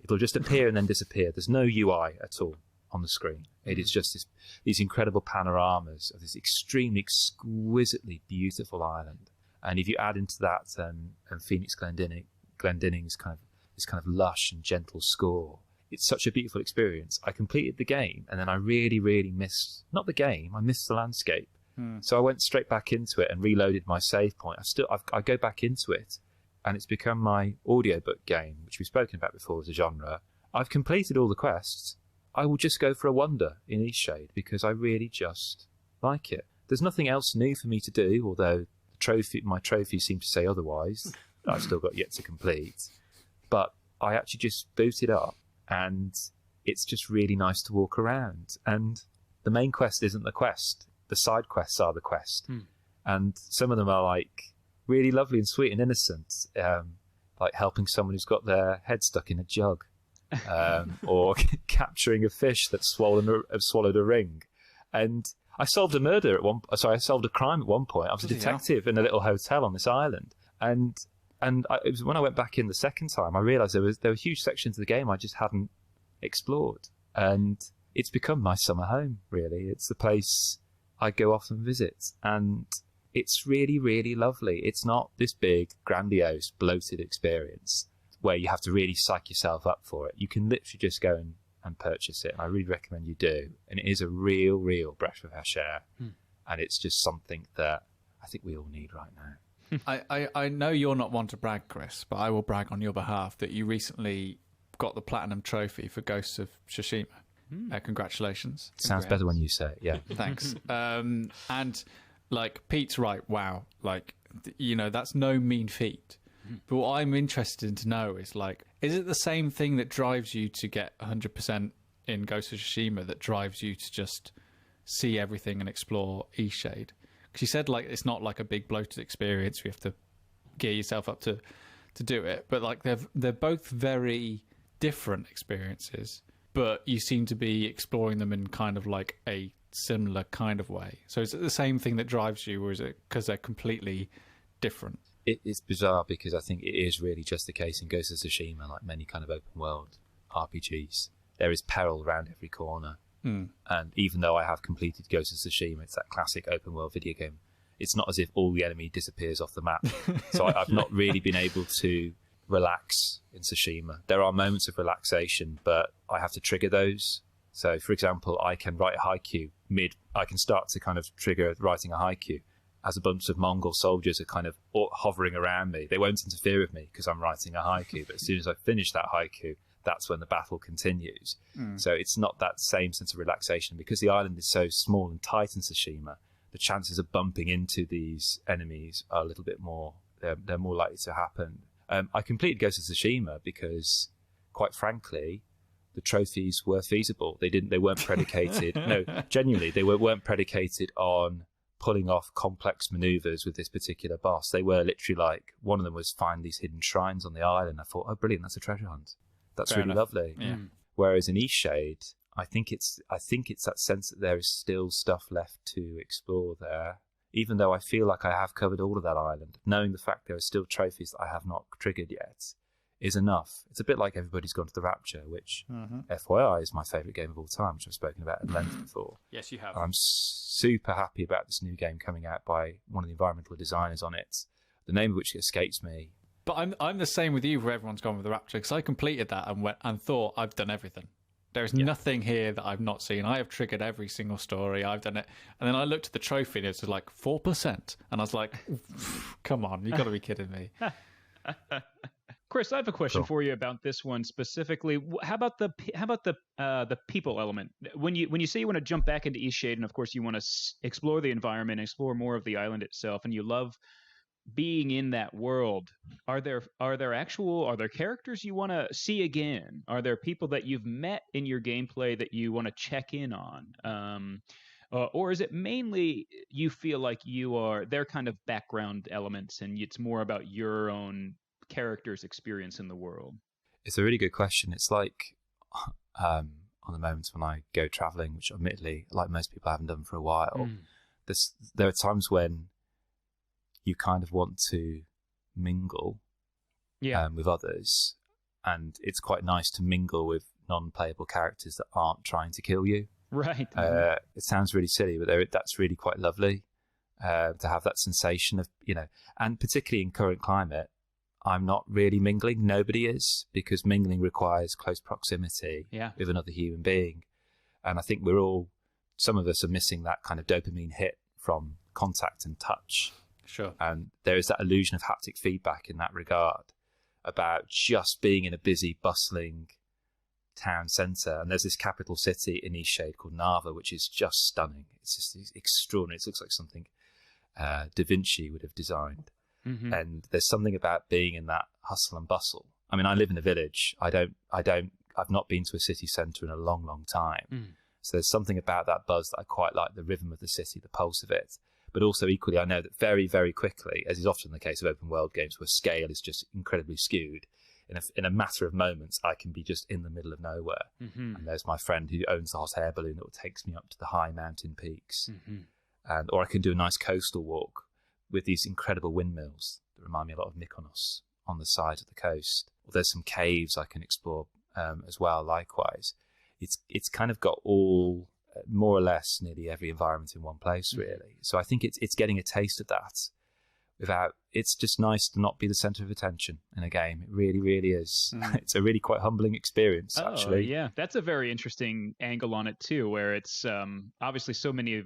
It'll just appear and then disappear. There's no UI at all on the screen. It is just these incredible panoramas of this extremely beautiful island. And if you add into that and Phoenix Glendining's kind of lush and gentle score, it's such a beautiful experience. I completed the game, and then I really, really missed not the game. I missed the landscape. So I went straight back into it and reloaded my save point. I go back into it, and it's become my audiobook game, which we've spoken about before as a genre. I've completed all the quests. I will just go for a wander in Eastshade because I really just like it. There's nothing else new for me to do, although my trophies seem to say otherwise. I've still got yet to complete. But I actually just boot it up, and it's just really nice to walk around. And the main quest isn't the quest. The side quests are the quest. And some of them are like really lovely and sweet and innocent, like helping someone who's got their head stuck in a jug, or capturing a fish that's swallowed a ring. And I solved I solved a crime at one point. I was a detective in a little hotel on this island, and it was when I went back in the second time, I realised there were huge sections of the game I just hadn't explored, and it's become my summer home. Really, it's the place I go off and visit, and it's really, really lovely. It's not this big, grandiose, bloated experience where you have to really psych yourself up for it. You can literally just go and purchase it, and I really recommend you do. And it is a real, real breath of fresh air, and it's just something that I think we all need right now. I know you're not one to brag, Kris, but I will brag on your behalf that you recently got the Platinum Trophy for Ghosts of Tsushima. Congratulations. Sounds better when you say it, yeah. Thanks. And like Pete's right, wow, like that's no mean feat. But what I'm interested to know is is it the same thing that drives you to get 100% in Ghost of Tsushima that drives you to just see everything and explore Eastshade? Because you said it's not like a big bloated experience. You have to gear yourself up to do it. But they're both very different experiences. but you seem to be exploring them in kind of like a similar kind of way. So is it the same thing that drives you, or is it because they're completely different? It's bizarre because I think it is really just the case in Ghost of Tsushima, like many kind of open world RPGs. There is peril around every corner. And even though I have completed Ghost of Tsushima, it's that classic open world video game. It's not as if all the enemy disappears off the map. So I've not really been able to relax in Tsushima. There are moments of relaxation, but I have to trigger those. So, for example, I can write a haiku I can start to kind of trigger writing a haiku as a bunch of Mongol soldiers are kind of hovering around me. They won't interfere with me because I'm writing a haiku, but as soon as I finish that haiku, that's when the battle continues. So it's not that same sense of relaxation. Because the island is so small and tight in Tsushima, the chances of bumping into these enemies are a little bit more, they're more likely to happen. I completed Ghost of Tsushima because, quite frankly, the trophies were feasible. They weren't predicated. No, genuinely, they weren't predicated on pulling off complex maneuvers with this particular boss. They were literally like, one of them was find these hidden shrines on the island. I thought, oh, brilliant, that's a treasure hunt. That's Fair really enough. lovely. Yeah. Whereas in Eastshade, I think it's that sense that there is still stuff left to explore there. Even though I feel like I have covered all of that island, knowing the fact there are still trophies that I have not triggered yet is enough. It's a bit like Everybody's Gone to the Rapture, which, FYI, is my favourite game of all time, which I've spoken about at length before. Yes, you have. I'm super happy about this new game coming out by one of the environmental designers on it, the name of which escapes me. But I'm the same with you where Everyone's Gone with the Rapture, because I completed that and thought I've done everything. There's nothing here that I've not seen. I have triggered every single story. I've done it. And then I looked at the trophy and it was like 4%. And I was like, come on, you've got to be kidding me. Kris, I have a question for you about this one specifically. How about the people element? When you say you want to jump back into Eastshade, and of course you want to explore the environment, explore more of the island itself, and you love being in that world, are there characters you want to see again? Are there people that you've met in your gameplay that you want to check in on? Or is it mainly you feel like they're kind of background elements and it's more about your own character's experience in the world? It's a really good question. It's like on the moments when I go travelling, which admittedly, like most people, I haven't done for a while, there are times when you kind of want to mingle with others, and it's quite nice to mingle with non-playable characters that aren't trying to kill you. Right. It sounds really silly, but that's really quite lovely to have that sensation of, and particularly in current climate, I'm not really mingling. Nobody is, because mingling requires close proximity with another human being. And I think some of us are missing that kind of dopamine hit from contact and touch. Sure. And there is that illusion of haptic feedback in that regard about just being in a busy, bustling town centre. And there's this capital city in Eastshade called Narva, which is just stunning. It's just extraordinary. It looks like something Da Vinci would have designed. And there's something about being in that hustle and bustle. I mean, I live in a village. I've not been to a city centre in a long, long time. So there's something about that buzz that I quite like, the rhythm of the city, the pulse of it. But also equally, I know that very, very quickly, as is often the case of open world games where scale is just incredibly skewed, in a matter of moments, I can be just in the middle of nowhere. And there's my friend who owns the hot air balloon that takes me up to the high mountain peaks. Or I can do a nice coastal walk with these incredible windmills that remind me a lot of Mykonos on the side of the coast. Or there's some caves I can explore as well, likewise. It's kind of got all, more or less, nearly every environment in one place, really. So I think it's getting a taste of that it's just nice to not be the centre of attention in a game. It really, really is. It's a really quite humbling experience, actually. Yeah, that's a very interesting angle on it too, where it's obviously so many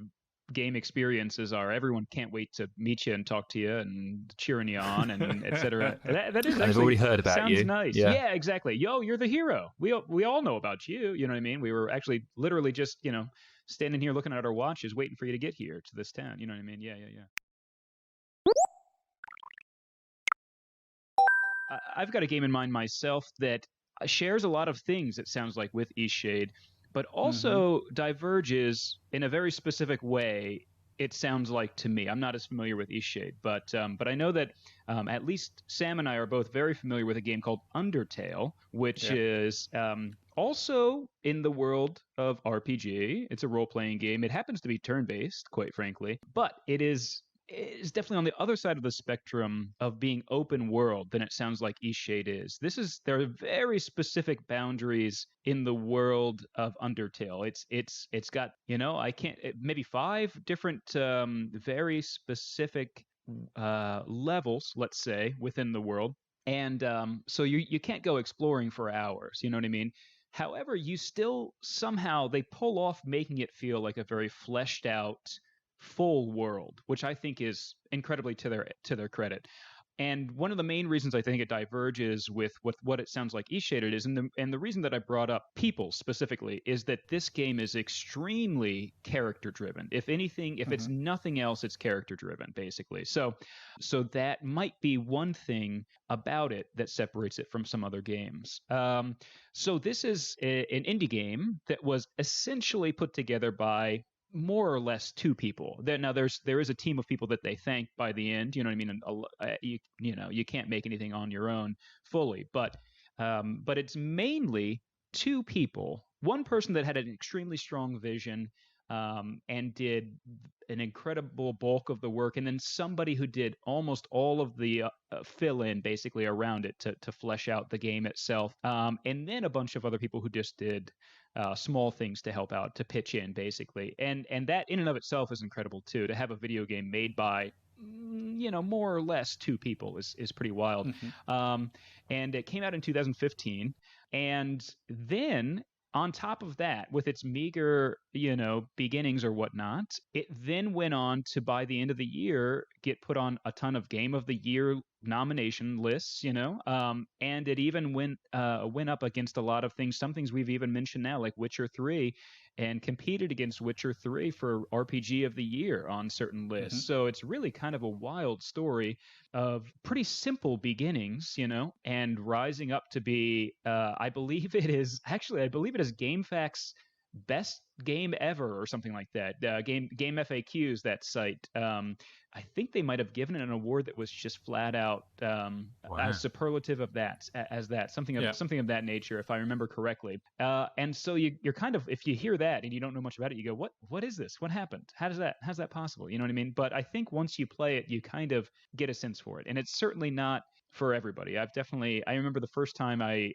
game experiences are everyone can't wait to meet you and talk to you and cheering you on and etc. That is, I've already heard about sounds you. Nice. Yeah, exactly. Yo, you're the hero. We all know about you. You know what I mean? We were actually literally just standing here looking at our watches, waiting for you to get here to this town. You know what I mean? Yeah. I've got a game in mind myself that shares a lot of things, it sounds like, with Eastshade, but also diverges in a very specific way it sounds like to me. I'm not as familiar with Eastshade, but I know that at least Sam and I are both very familiar with a game called Undertale, which is also in the world of RPG. It's a role-playing game. It happens to be turn-based, quite frankly, but it is definitely on the other side of the spectrum of being open world than it sounds like Eastshade is. There are very specific boundaries in the world of Undertale. It's got, maybe 5 different very specific levels, let's say, within the world. And so you can't go exploring for hours, you know what I mean? However, you still somehow they pull off making it feel like a very fleshed out full world, which I think is incredibly to their credit. And one of the main reasons I think it diverges with what it sounds like Eastshade is, and the reason that I brought up people specifically, is that this game is extremely character driven. If anything, if it's nothing else, it's character driven, basically. So that might be one thing about it that separates it from some other games. So this is an indie game that was essentially put together by more or less 2 people. Now there is a team of people that they thank by the end. You know what I mean? You can't make anything on your own fully, but it's mainly 2 people. One person that had an extremely strong vision and did an incredible bulk of the work, and then somebody who did almost all of the fill in basically around it to flesh out the game itself, and then a bunch of other people who just did small things to help out, to pitch in basically, and that in and of itself is incredible too. To have a video game made by more or less 2 people is pretty wild. And it came out in 2015, and then on top of that, with its meager, beginnings or whatnot, it then went on to, by the end of the year, get put on a ton of Game of the Year nomination lists, and it even went up against a lot of things, some things we've even mentioned now, like Witcher 3, and competed against Witcher 3 for RPG of the Year on certain lists. So it's really kind of a wild story of pretty simple beginnings, and rising up to be, I believe it is GameFAQs' best game ever or something like that. Game FAQs, that site. I think they might have given it an award that was just flat out a superlative of that, something of that nature, if I remember correctly. And so you're kind of, if you hear that and you don't know much about it, you go, what is this? What happened? How's that possible? You know what I mean? But I think once you play it, you kind of get a sense for it, and it's certainly not for everybody. I remember the first time I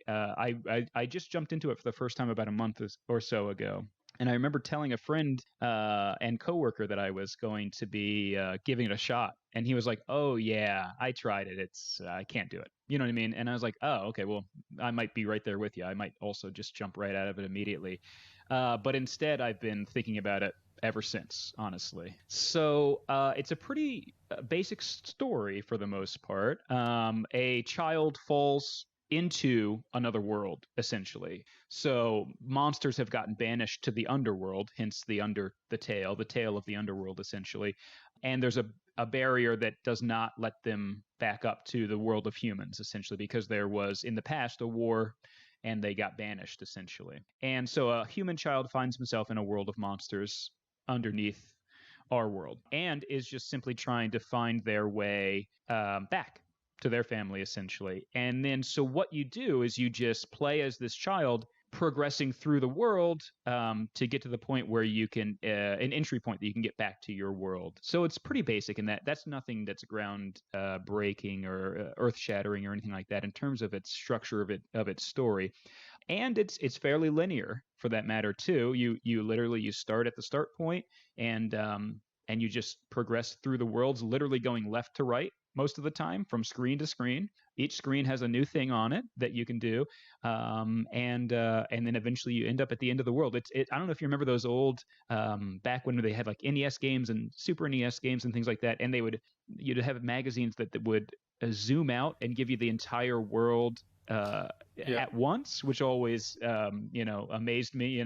just jumped into it for the first time about a month or so ago. And I remember telling a friend and coworker that I was going to be giving it a shot. And he was like, "Oh, yeah, I tried it. I can't do it." You know what I mean? And I was like, "Oh, okay, well, I might be right there with you. I might also just jump right out of it immediately." But instead, I've been thinking about it ever since, honestly. So it's a pretty basic story for the most part. A child falls into another world, essentially. So monsters have gotten banished to the underworld, hence the tale of the underworld, essentially. And there's a barrier that does not let them back up to the world of humans, essentially, because there was in the past a war and they got banished, essentially. And so a human child finds himself in a world of monsters underneath our world and is just simply trying to find their way back to their family, essentially. And then so what you do is you just play as this child progressing through the world to get to the point where you can an entry point that you can get back to your world. So it's pretty basic in that's nothing that's ground breaking or earth shattering or anything like that in terms of its structure of its story. And it's fairly linear for that matter too. You literally start at the start point and you just progress through the worlds, literally going left to right most of the time, from screen to screen. Each screen has a new thing on it that you can do, and then eventually you end up at the end of the world. I don't know if you remember those old back when they had like NES games and Super NES games and things like that, and you'd have magazines that would zoom out and give you the entire world at once, which always amazed me.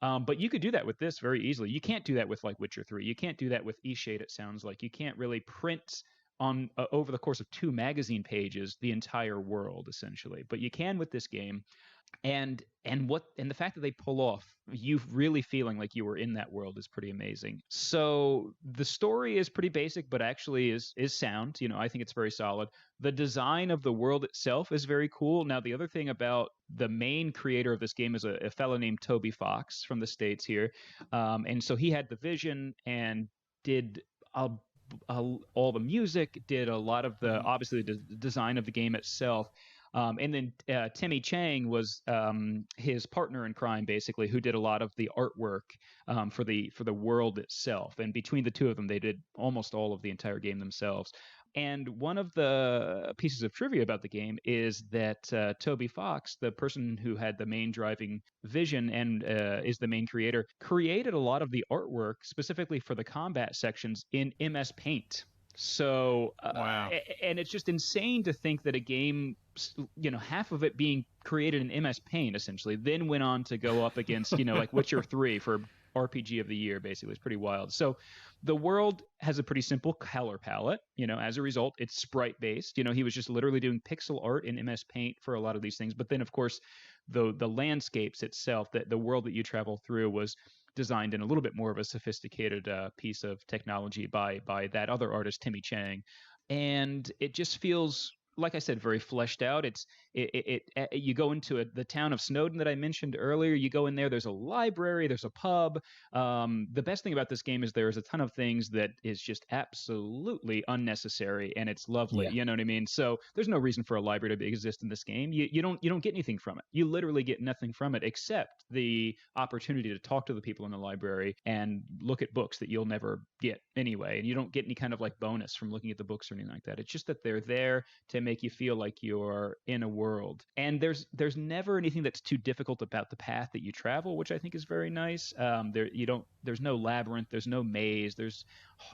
But you could do that with this very easily. You can't do that with like Witcher 3. You can't do that with Eastshade. It sounds like you can't really print on over the course of 2 magazine pages the entire world, essentially, but you can with this game. and the fact that they pull off you really feeling like you were in that world is pretty amazing. So the story is pretty basic, but actually is sound. I think it's very solid. The design of the world itself is very cool. Now, the other thing about the main creator of this game is a fellow named Toby Fox from the States here, and so he had the vision and did all the music, did a lot of the obviously the design of the game itself. And then Timmy Chang was his partner in crime, basically, who did a lot of the artwork for the world itself. And between the two of them, they did almost all of the entire game themselves. And one of the pieces of trivia about the game is that Toby Fox, the person who had the main driving vision and is the main creator, created a lot of the artwork specifically for the combat sections in MS Paint. So, wow. And it's just insane to think that a game, half of it being created in MS Paint, essentially, then went on to go up against, like Witcher 3 for RPG of the year, basically. It's pretty wild. So the world has a pretty simple color palette. As a result, it's sprite-based. He was just literally doing pixel art in MS Paint for a lot of these things. But then, of course, the landscapes itself, the world that you travel through was designed in a little bit more of a sophisticated piece of technology by that other artist, Timmy Chang. And it just feels, like I said, very fleshed out. You go into the town of Snowden that I mentioned earlier. You go in there. There's a library. There's a pub. The best thing about this game is there's a ton of things that is just absolutely unnecessary, and it's lovely. Yeah. You know what I mean? So there's no reason for a library to exist in this game. You don't get anything from it. You literally get nothing from it except the opportunity to talk to the people in the library and look at books that you'll never get anyway. And you don't get any kind of like bonus from looking at the books or anything like that. It's just that they're there to make you feel like you're in a world. And there's never anything that's too difficult about the path that you travel, which I think is very nice. There's no labyrinth, there's no maze,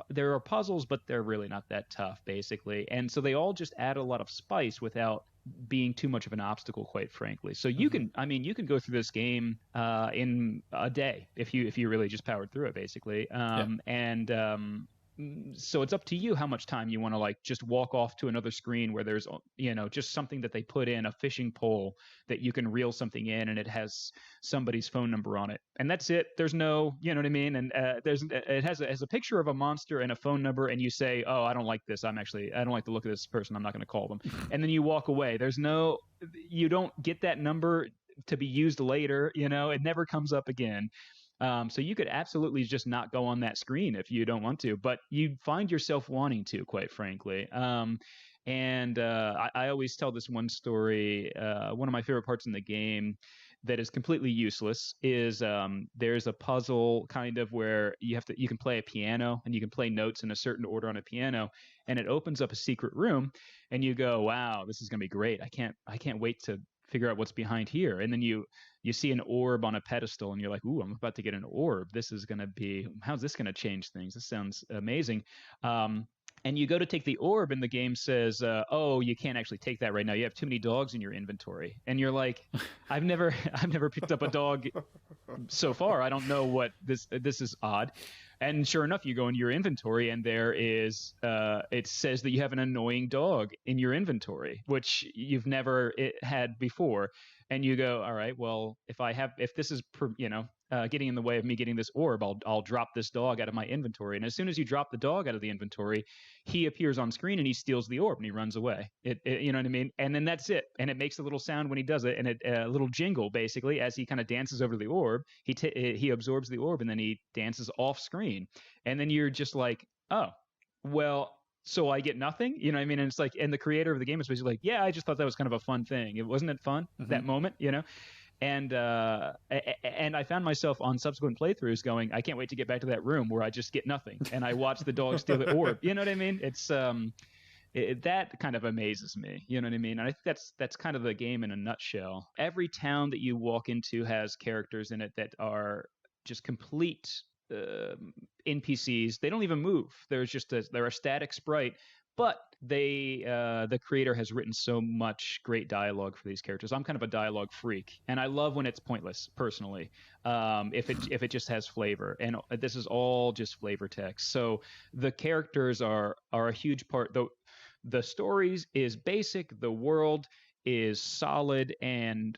there are puzzles, but they're really not that tough, basically. And so they all just add a lot of spice without being too much of an obstacle, quite frankly. So you can go through this game in a day if you really just powered through it, basically. So it's up to you how much time you want to like just walk off to another screen where there's just something that they put in, a fishing pole that you can reel something in, and it has somebody's phone number on it, and that's it. There's no, you know what I mean, and it has a picture of a monster and a phone number, and you say, oh, I don't like this. I don't like the look of this person. I'm not going to call them, and then you walk away. You don't get that number to be used later. It never comes up again. So you could absolutely just not go on that screen if you don't want to, but you find yourself wanting to, quite frankly. I always tell this one story. One of my favorite parts in the game that is completely useless is there's a puzzle kind of where you can play a piano and you can play notes in a certain order on a piano, and it opens up a secret room, and you go, wow, this is gonna be great. I can't wait to figure out what's behind here. And then you see an orb on a pedestal, and you're like, ooh, I'm about to get an orb. How's this going to change things? This sounds amazing. And you go to take the orb, and the game says, oh, you can't actually take that right now. You have too many dogs in your inventory. And you're like, I've never picked up a dog so far. I don't know what this is odd. And sure enough, you go into your inventory, and there is it says that you have an annoying dog in your inventory, which you've never had before. And you go, all right, well, if this is getting in the way of me getting this orb, I'll drop this dog out of my inventory. And as soon as you drop the dog out of the inventory, he appears on screen and he steals the orb and he runs away. You know what I mean? And then that's it. And it makes a little sound when he does it, and a little jingle basically as he kind of dances over the orb. He absorbs the orb, and then he dances off screen. And then you're just like, oh, well, so I get nothing, you know what I mean? And it's like, and the creator of the game is basically like, yeah, I just thought that was kind of a fun thing. Wasn't it fun, that moment, And I found myself on subsequent playthroughs going, I can't wait to get back to that room where I just get nothing, and I watch the dog steal the orb. You know what I mean? It's that kind of amazes me. You know what I mean? And I think that's kind of the game in a nutshell. Every town that you walk into has characters in it that are just complete NPCs. They don't even move. They're a static sprite. But the creator has written so much great dialogue for these characters. I'm kind of a dialogue freak, and I love when it's pointless, personally. If it just has flavor, and this is all just flavor text. So the characters are a huge part. The stories is basic. The world is solid and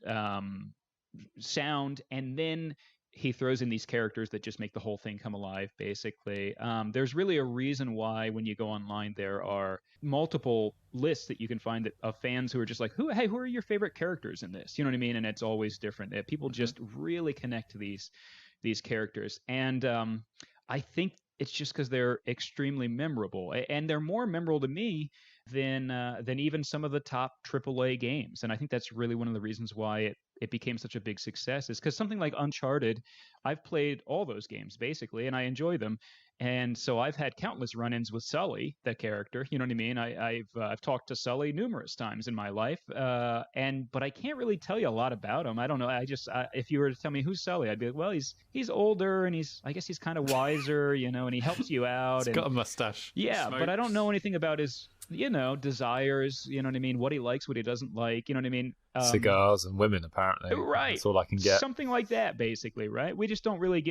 sound, and then he throws in these characters that just make the whole thing come alive, basically. There's really a reason why when you go online there are multiple lists that you can find that, of fans who are just like, who are your favorite characters in this? You know what I mean? And it's always different. People just really connect to these characters. And I think it's just because they're extremely memorable. And they're more memorable to me than even some of the top AAA games. And I think that's really one of the reasons why it became such a big success, is because something like Uncharted, I've played all those games basically, and I enjoy them. And so I've had countless run-ins with Sully, that character. You know what I mean? I've talked to Sully numerous times in my life, but I can't really tell you a lot about him. I don't know. If you were to tell me who's Sully, I'd be like, well, he's older, and I guess he's kind of wiser, and he helps you out. He's got a mustache. Yeah, Smokes. but I don't know anything about his desires. You know what I mean? What he likes, what he doesn't like. You know what I mean? Cigars and women, apparently. Right. That's all I can get. Something like that, basically, right? We just don't really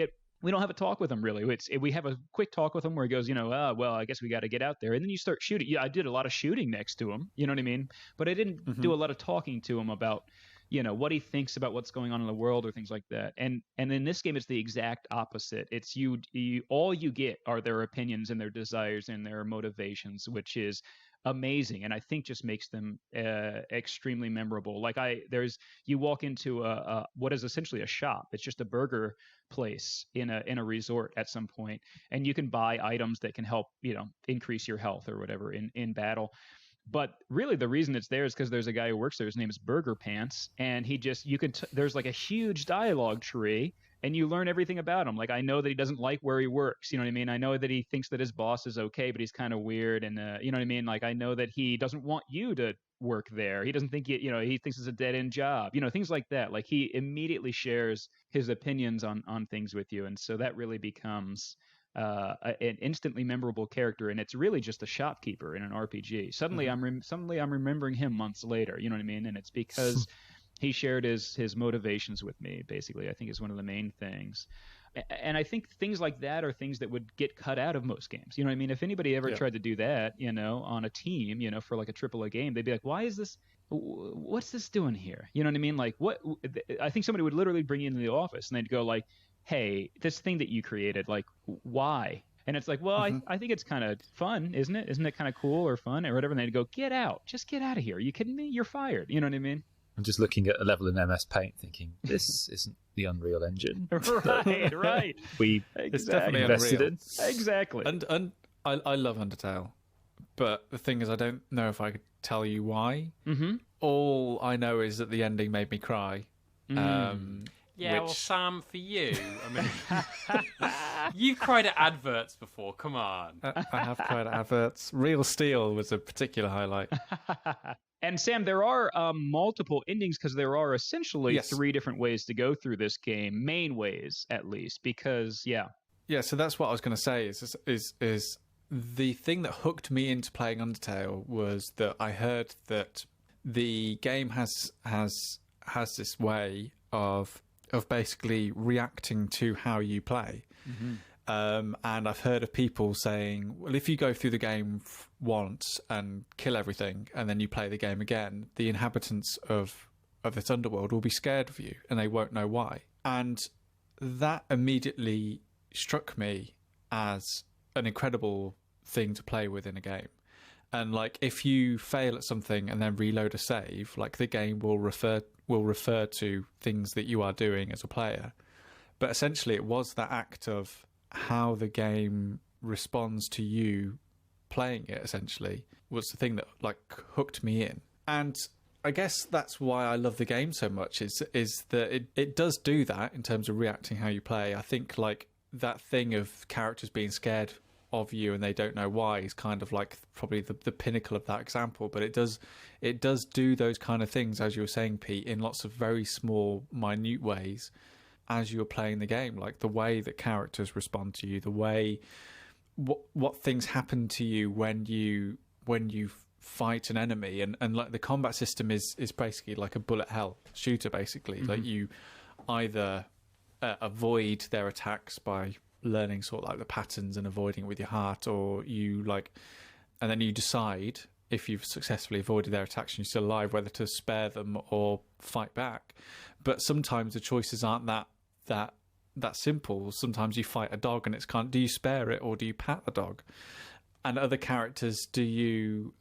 we don't have a talk with him, really. We have a quick talk with him where he goes, well, I guess we got to get out there. And then you start shooting. Yeah, I did a lot of shooting next to him. You know what I mean? But I didn't do a lot of talking to him about, what he thinks about what's going on in the world or things like that. And in this game, it's the exact opposite. It's all you get are their opinions and their desires and their motivations, which is amazing, and I think just makes them extremely memorable. Like you walk into what is essentially a shop. It's just a burger place in a resort at some point, and you can buy items that can help increase your health or whatever in battle. But really, the reason it's there is because there's a guy who works there. His name is Burger Pants, and there's like a huge dialogue tree. And you learn everything about him. Like, I know that he doesn't like where he works. You know what I mean? I know that he thinks that his boss is okay, but he's kind of weird. And you know what I mean? Like, I know that he doesn't want you to work there. He doesn't think he thinks it's a dead end job. Things like that. Like, he immediately shares his opinions on things with you, and so that really becomes an instantly memorable character. And it's really just a shopkeeper in an RPG. Suddenly, I'm remembering him months later. You know what I mean? And it's because he shared his motivations with me, basically, I think is one of the main things. And I think things like that are things that would get cut out of most games. You know what I mean? If anybody ever tried to do that, on a team, for like a AAA game, they'd be like, what's this doing here? You know what I mean? Like, I think somebody would literally bring you into the office and they'd go like, hey, this thing that you created, like, why? And it's like, well, I think it's kind of fun, isn't it? Isn't it kind of cool or fun or whatever? And they'd go, get out. Just get out of here. Are you kidding me? You're fired. You know what I mean? I'm just looking at a level in MS Paint thinking, this isn't the Unreal Engine. Right. It's definitely invested Unreal. in. Exactly. And I love Undertale, but the thing is, I don't know if I could tell you why. All I know is that the ending made me cry. Well, Sam, for you, I mean, you've cried at adverts before. Come on. I have cried at adverts. Real Steel was a particular highlight. And Sam, there are multiple endings because there are essentially 3 different ways to go through this game, main ways at least. Because so that's what I was going to say. Is the thing that hooked me into playing Undertale was that I heard that the game has this way of basically reacting to how you play. And I've heard of people saying, well, if you go through the game once and kill everything and then you play the game again, the inhabitants of this underworld will be scared of you and they won't know why. And that immediately struck me as an incredible thing to play with in a game. And like, if you fail at something and then reload a save, like, the game will refer to things that you are doing as a player. But essentially, it was that act of how the game responds to you playing it, essentially, was the thing that like hooked me in. And I guess that's why I love the game so much, is that it does do that in terms of reacting how you play. I think like that thing of characters being scared of you and they don't know why is kind of like probably the pinnacle of that example. But it does do those kind of things, as you were saying, Pete, in lots of very small, minute ways as you were playing the game. Like the way that characters respond to you, the way what things happen to you when you fight an enemy, and like the combat system is basically like a bullet hell shooter, basically. Like you either avoid their attacks by learning sort of like the patterns and avoiding it with your heart, or you like, and then you decide if you've successfully avoided their attacks and you're still alive, whether to spare them or fight back. But sometimes the choices aren't that simple. Sometimes you fight a dog and it's do you spare it or do you pat the dog? And other characters, do you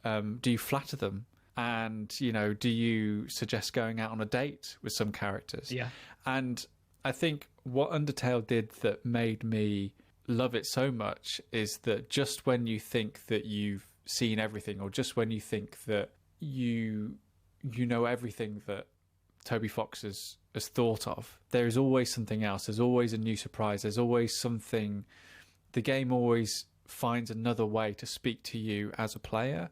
flatter them? And, do you suggest going out on a date with some characters? Yeah. And I think what Undertale did that made me love it so much is that just when you think that you've seen everything, or just when you think that you know everything that Toby Fox has thought of, there is always something else. There's always a new surprise. There's always something. The game always finds another way to speak to you as a player.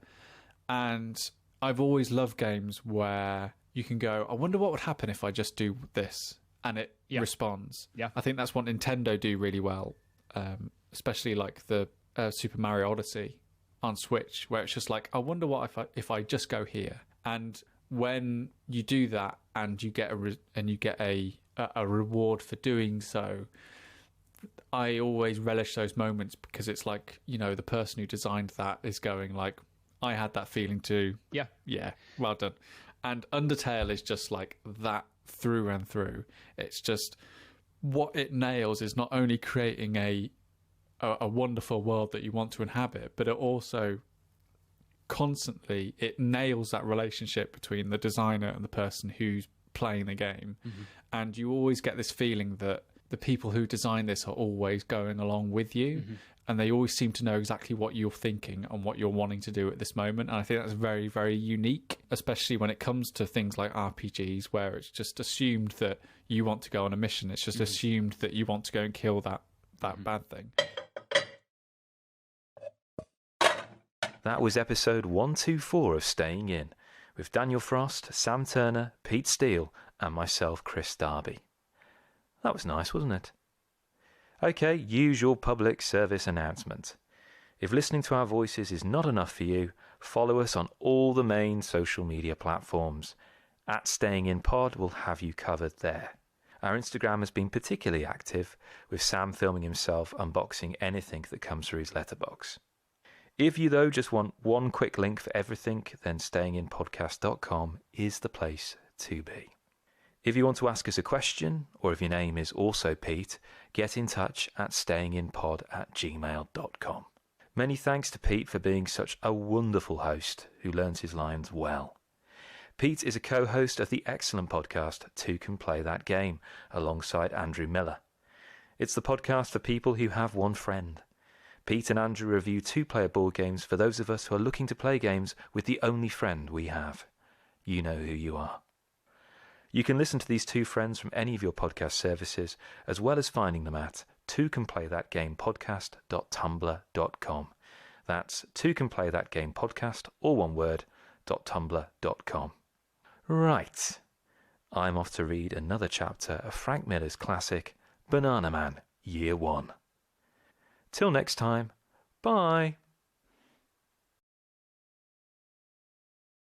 And I've always loved games where you can go, I wonder what would happen if I just do this, and it responds. Yeah. I think that's what Nintendo do really well, especially like the Super Mario Odyssey on Switch, where it's just like, I wonder what if I just go here. And when you do that and you get a reward for doing so, I always relish those moments, because it's like, the person who designed that is going like, I had that feeling too. Yeah, well done. And Undertale is just like that through and through. It's just, what it nails is not only creating a wonderful world that you want to inhabit, but it also constantly, it nails that relationship between the designer and the person who's playing the game. Mm-hmm. And you always get this feeling that the people who design this are always going along with you. Mm-hmm. And they always seem to know exactly what you're thinking and what you're wanting to do at this moment. And I think that's very, very unique, especially when it comes to things like RPGs, where it's just assumed that you want to go on a mission. It's just assumed that you want to go and kill that bad thing. That was episode 124 of Staying In, with Daniel Frost, Sam Turner, Pete Steele, and myself, Kris Darby. That was nice, wasn't it? Okay, usual public service announcement. If listening to our voices is not enough for you, follow us on all the main social media platforms. At Staying In Pod will have you covered there. Our Instagram has been particularly active, with Sam filming himself unboxing anything that comes through his letterbox. If you, though, just want one quick link for everything, then stayinginpodcast.com is the place to be. If you want to ask us a question, or if your name is also Pete, get in touch at stayinginpod@gmail.com. Many thanks to Pete for being such a wonderful host who learns his lines well. Pete is a co-host of the excellent podcast Two Can Play That Game, alongside Andrew Miller. It's the podcast for people who have one friend. Pete and Andrew review two-player board games for those of us who are looking to play games with the only friend we have. You know who you are. You can listen to these two friends from any of your podcast services, as well as finding them at twocanplaythatgamepodcast.tumblr.com. That's twocanplaythatgamepodcast, all one word, .tumblr.com. Right. I'm off to read another chapter of Frank Miller's classic, Bananaman, Year 1. Till next time, bye.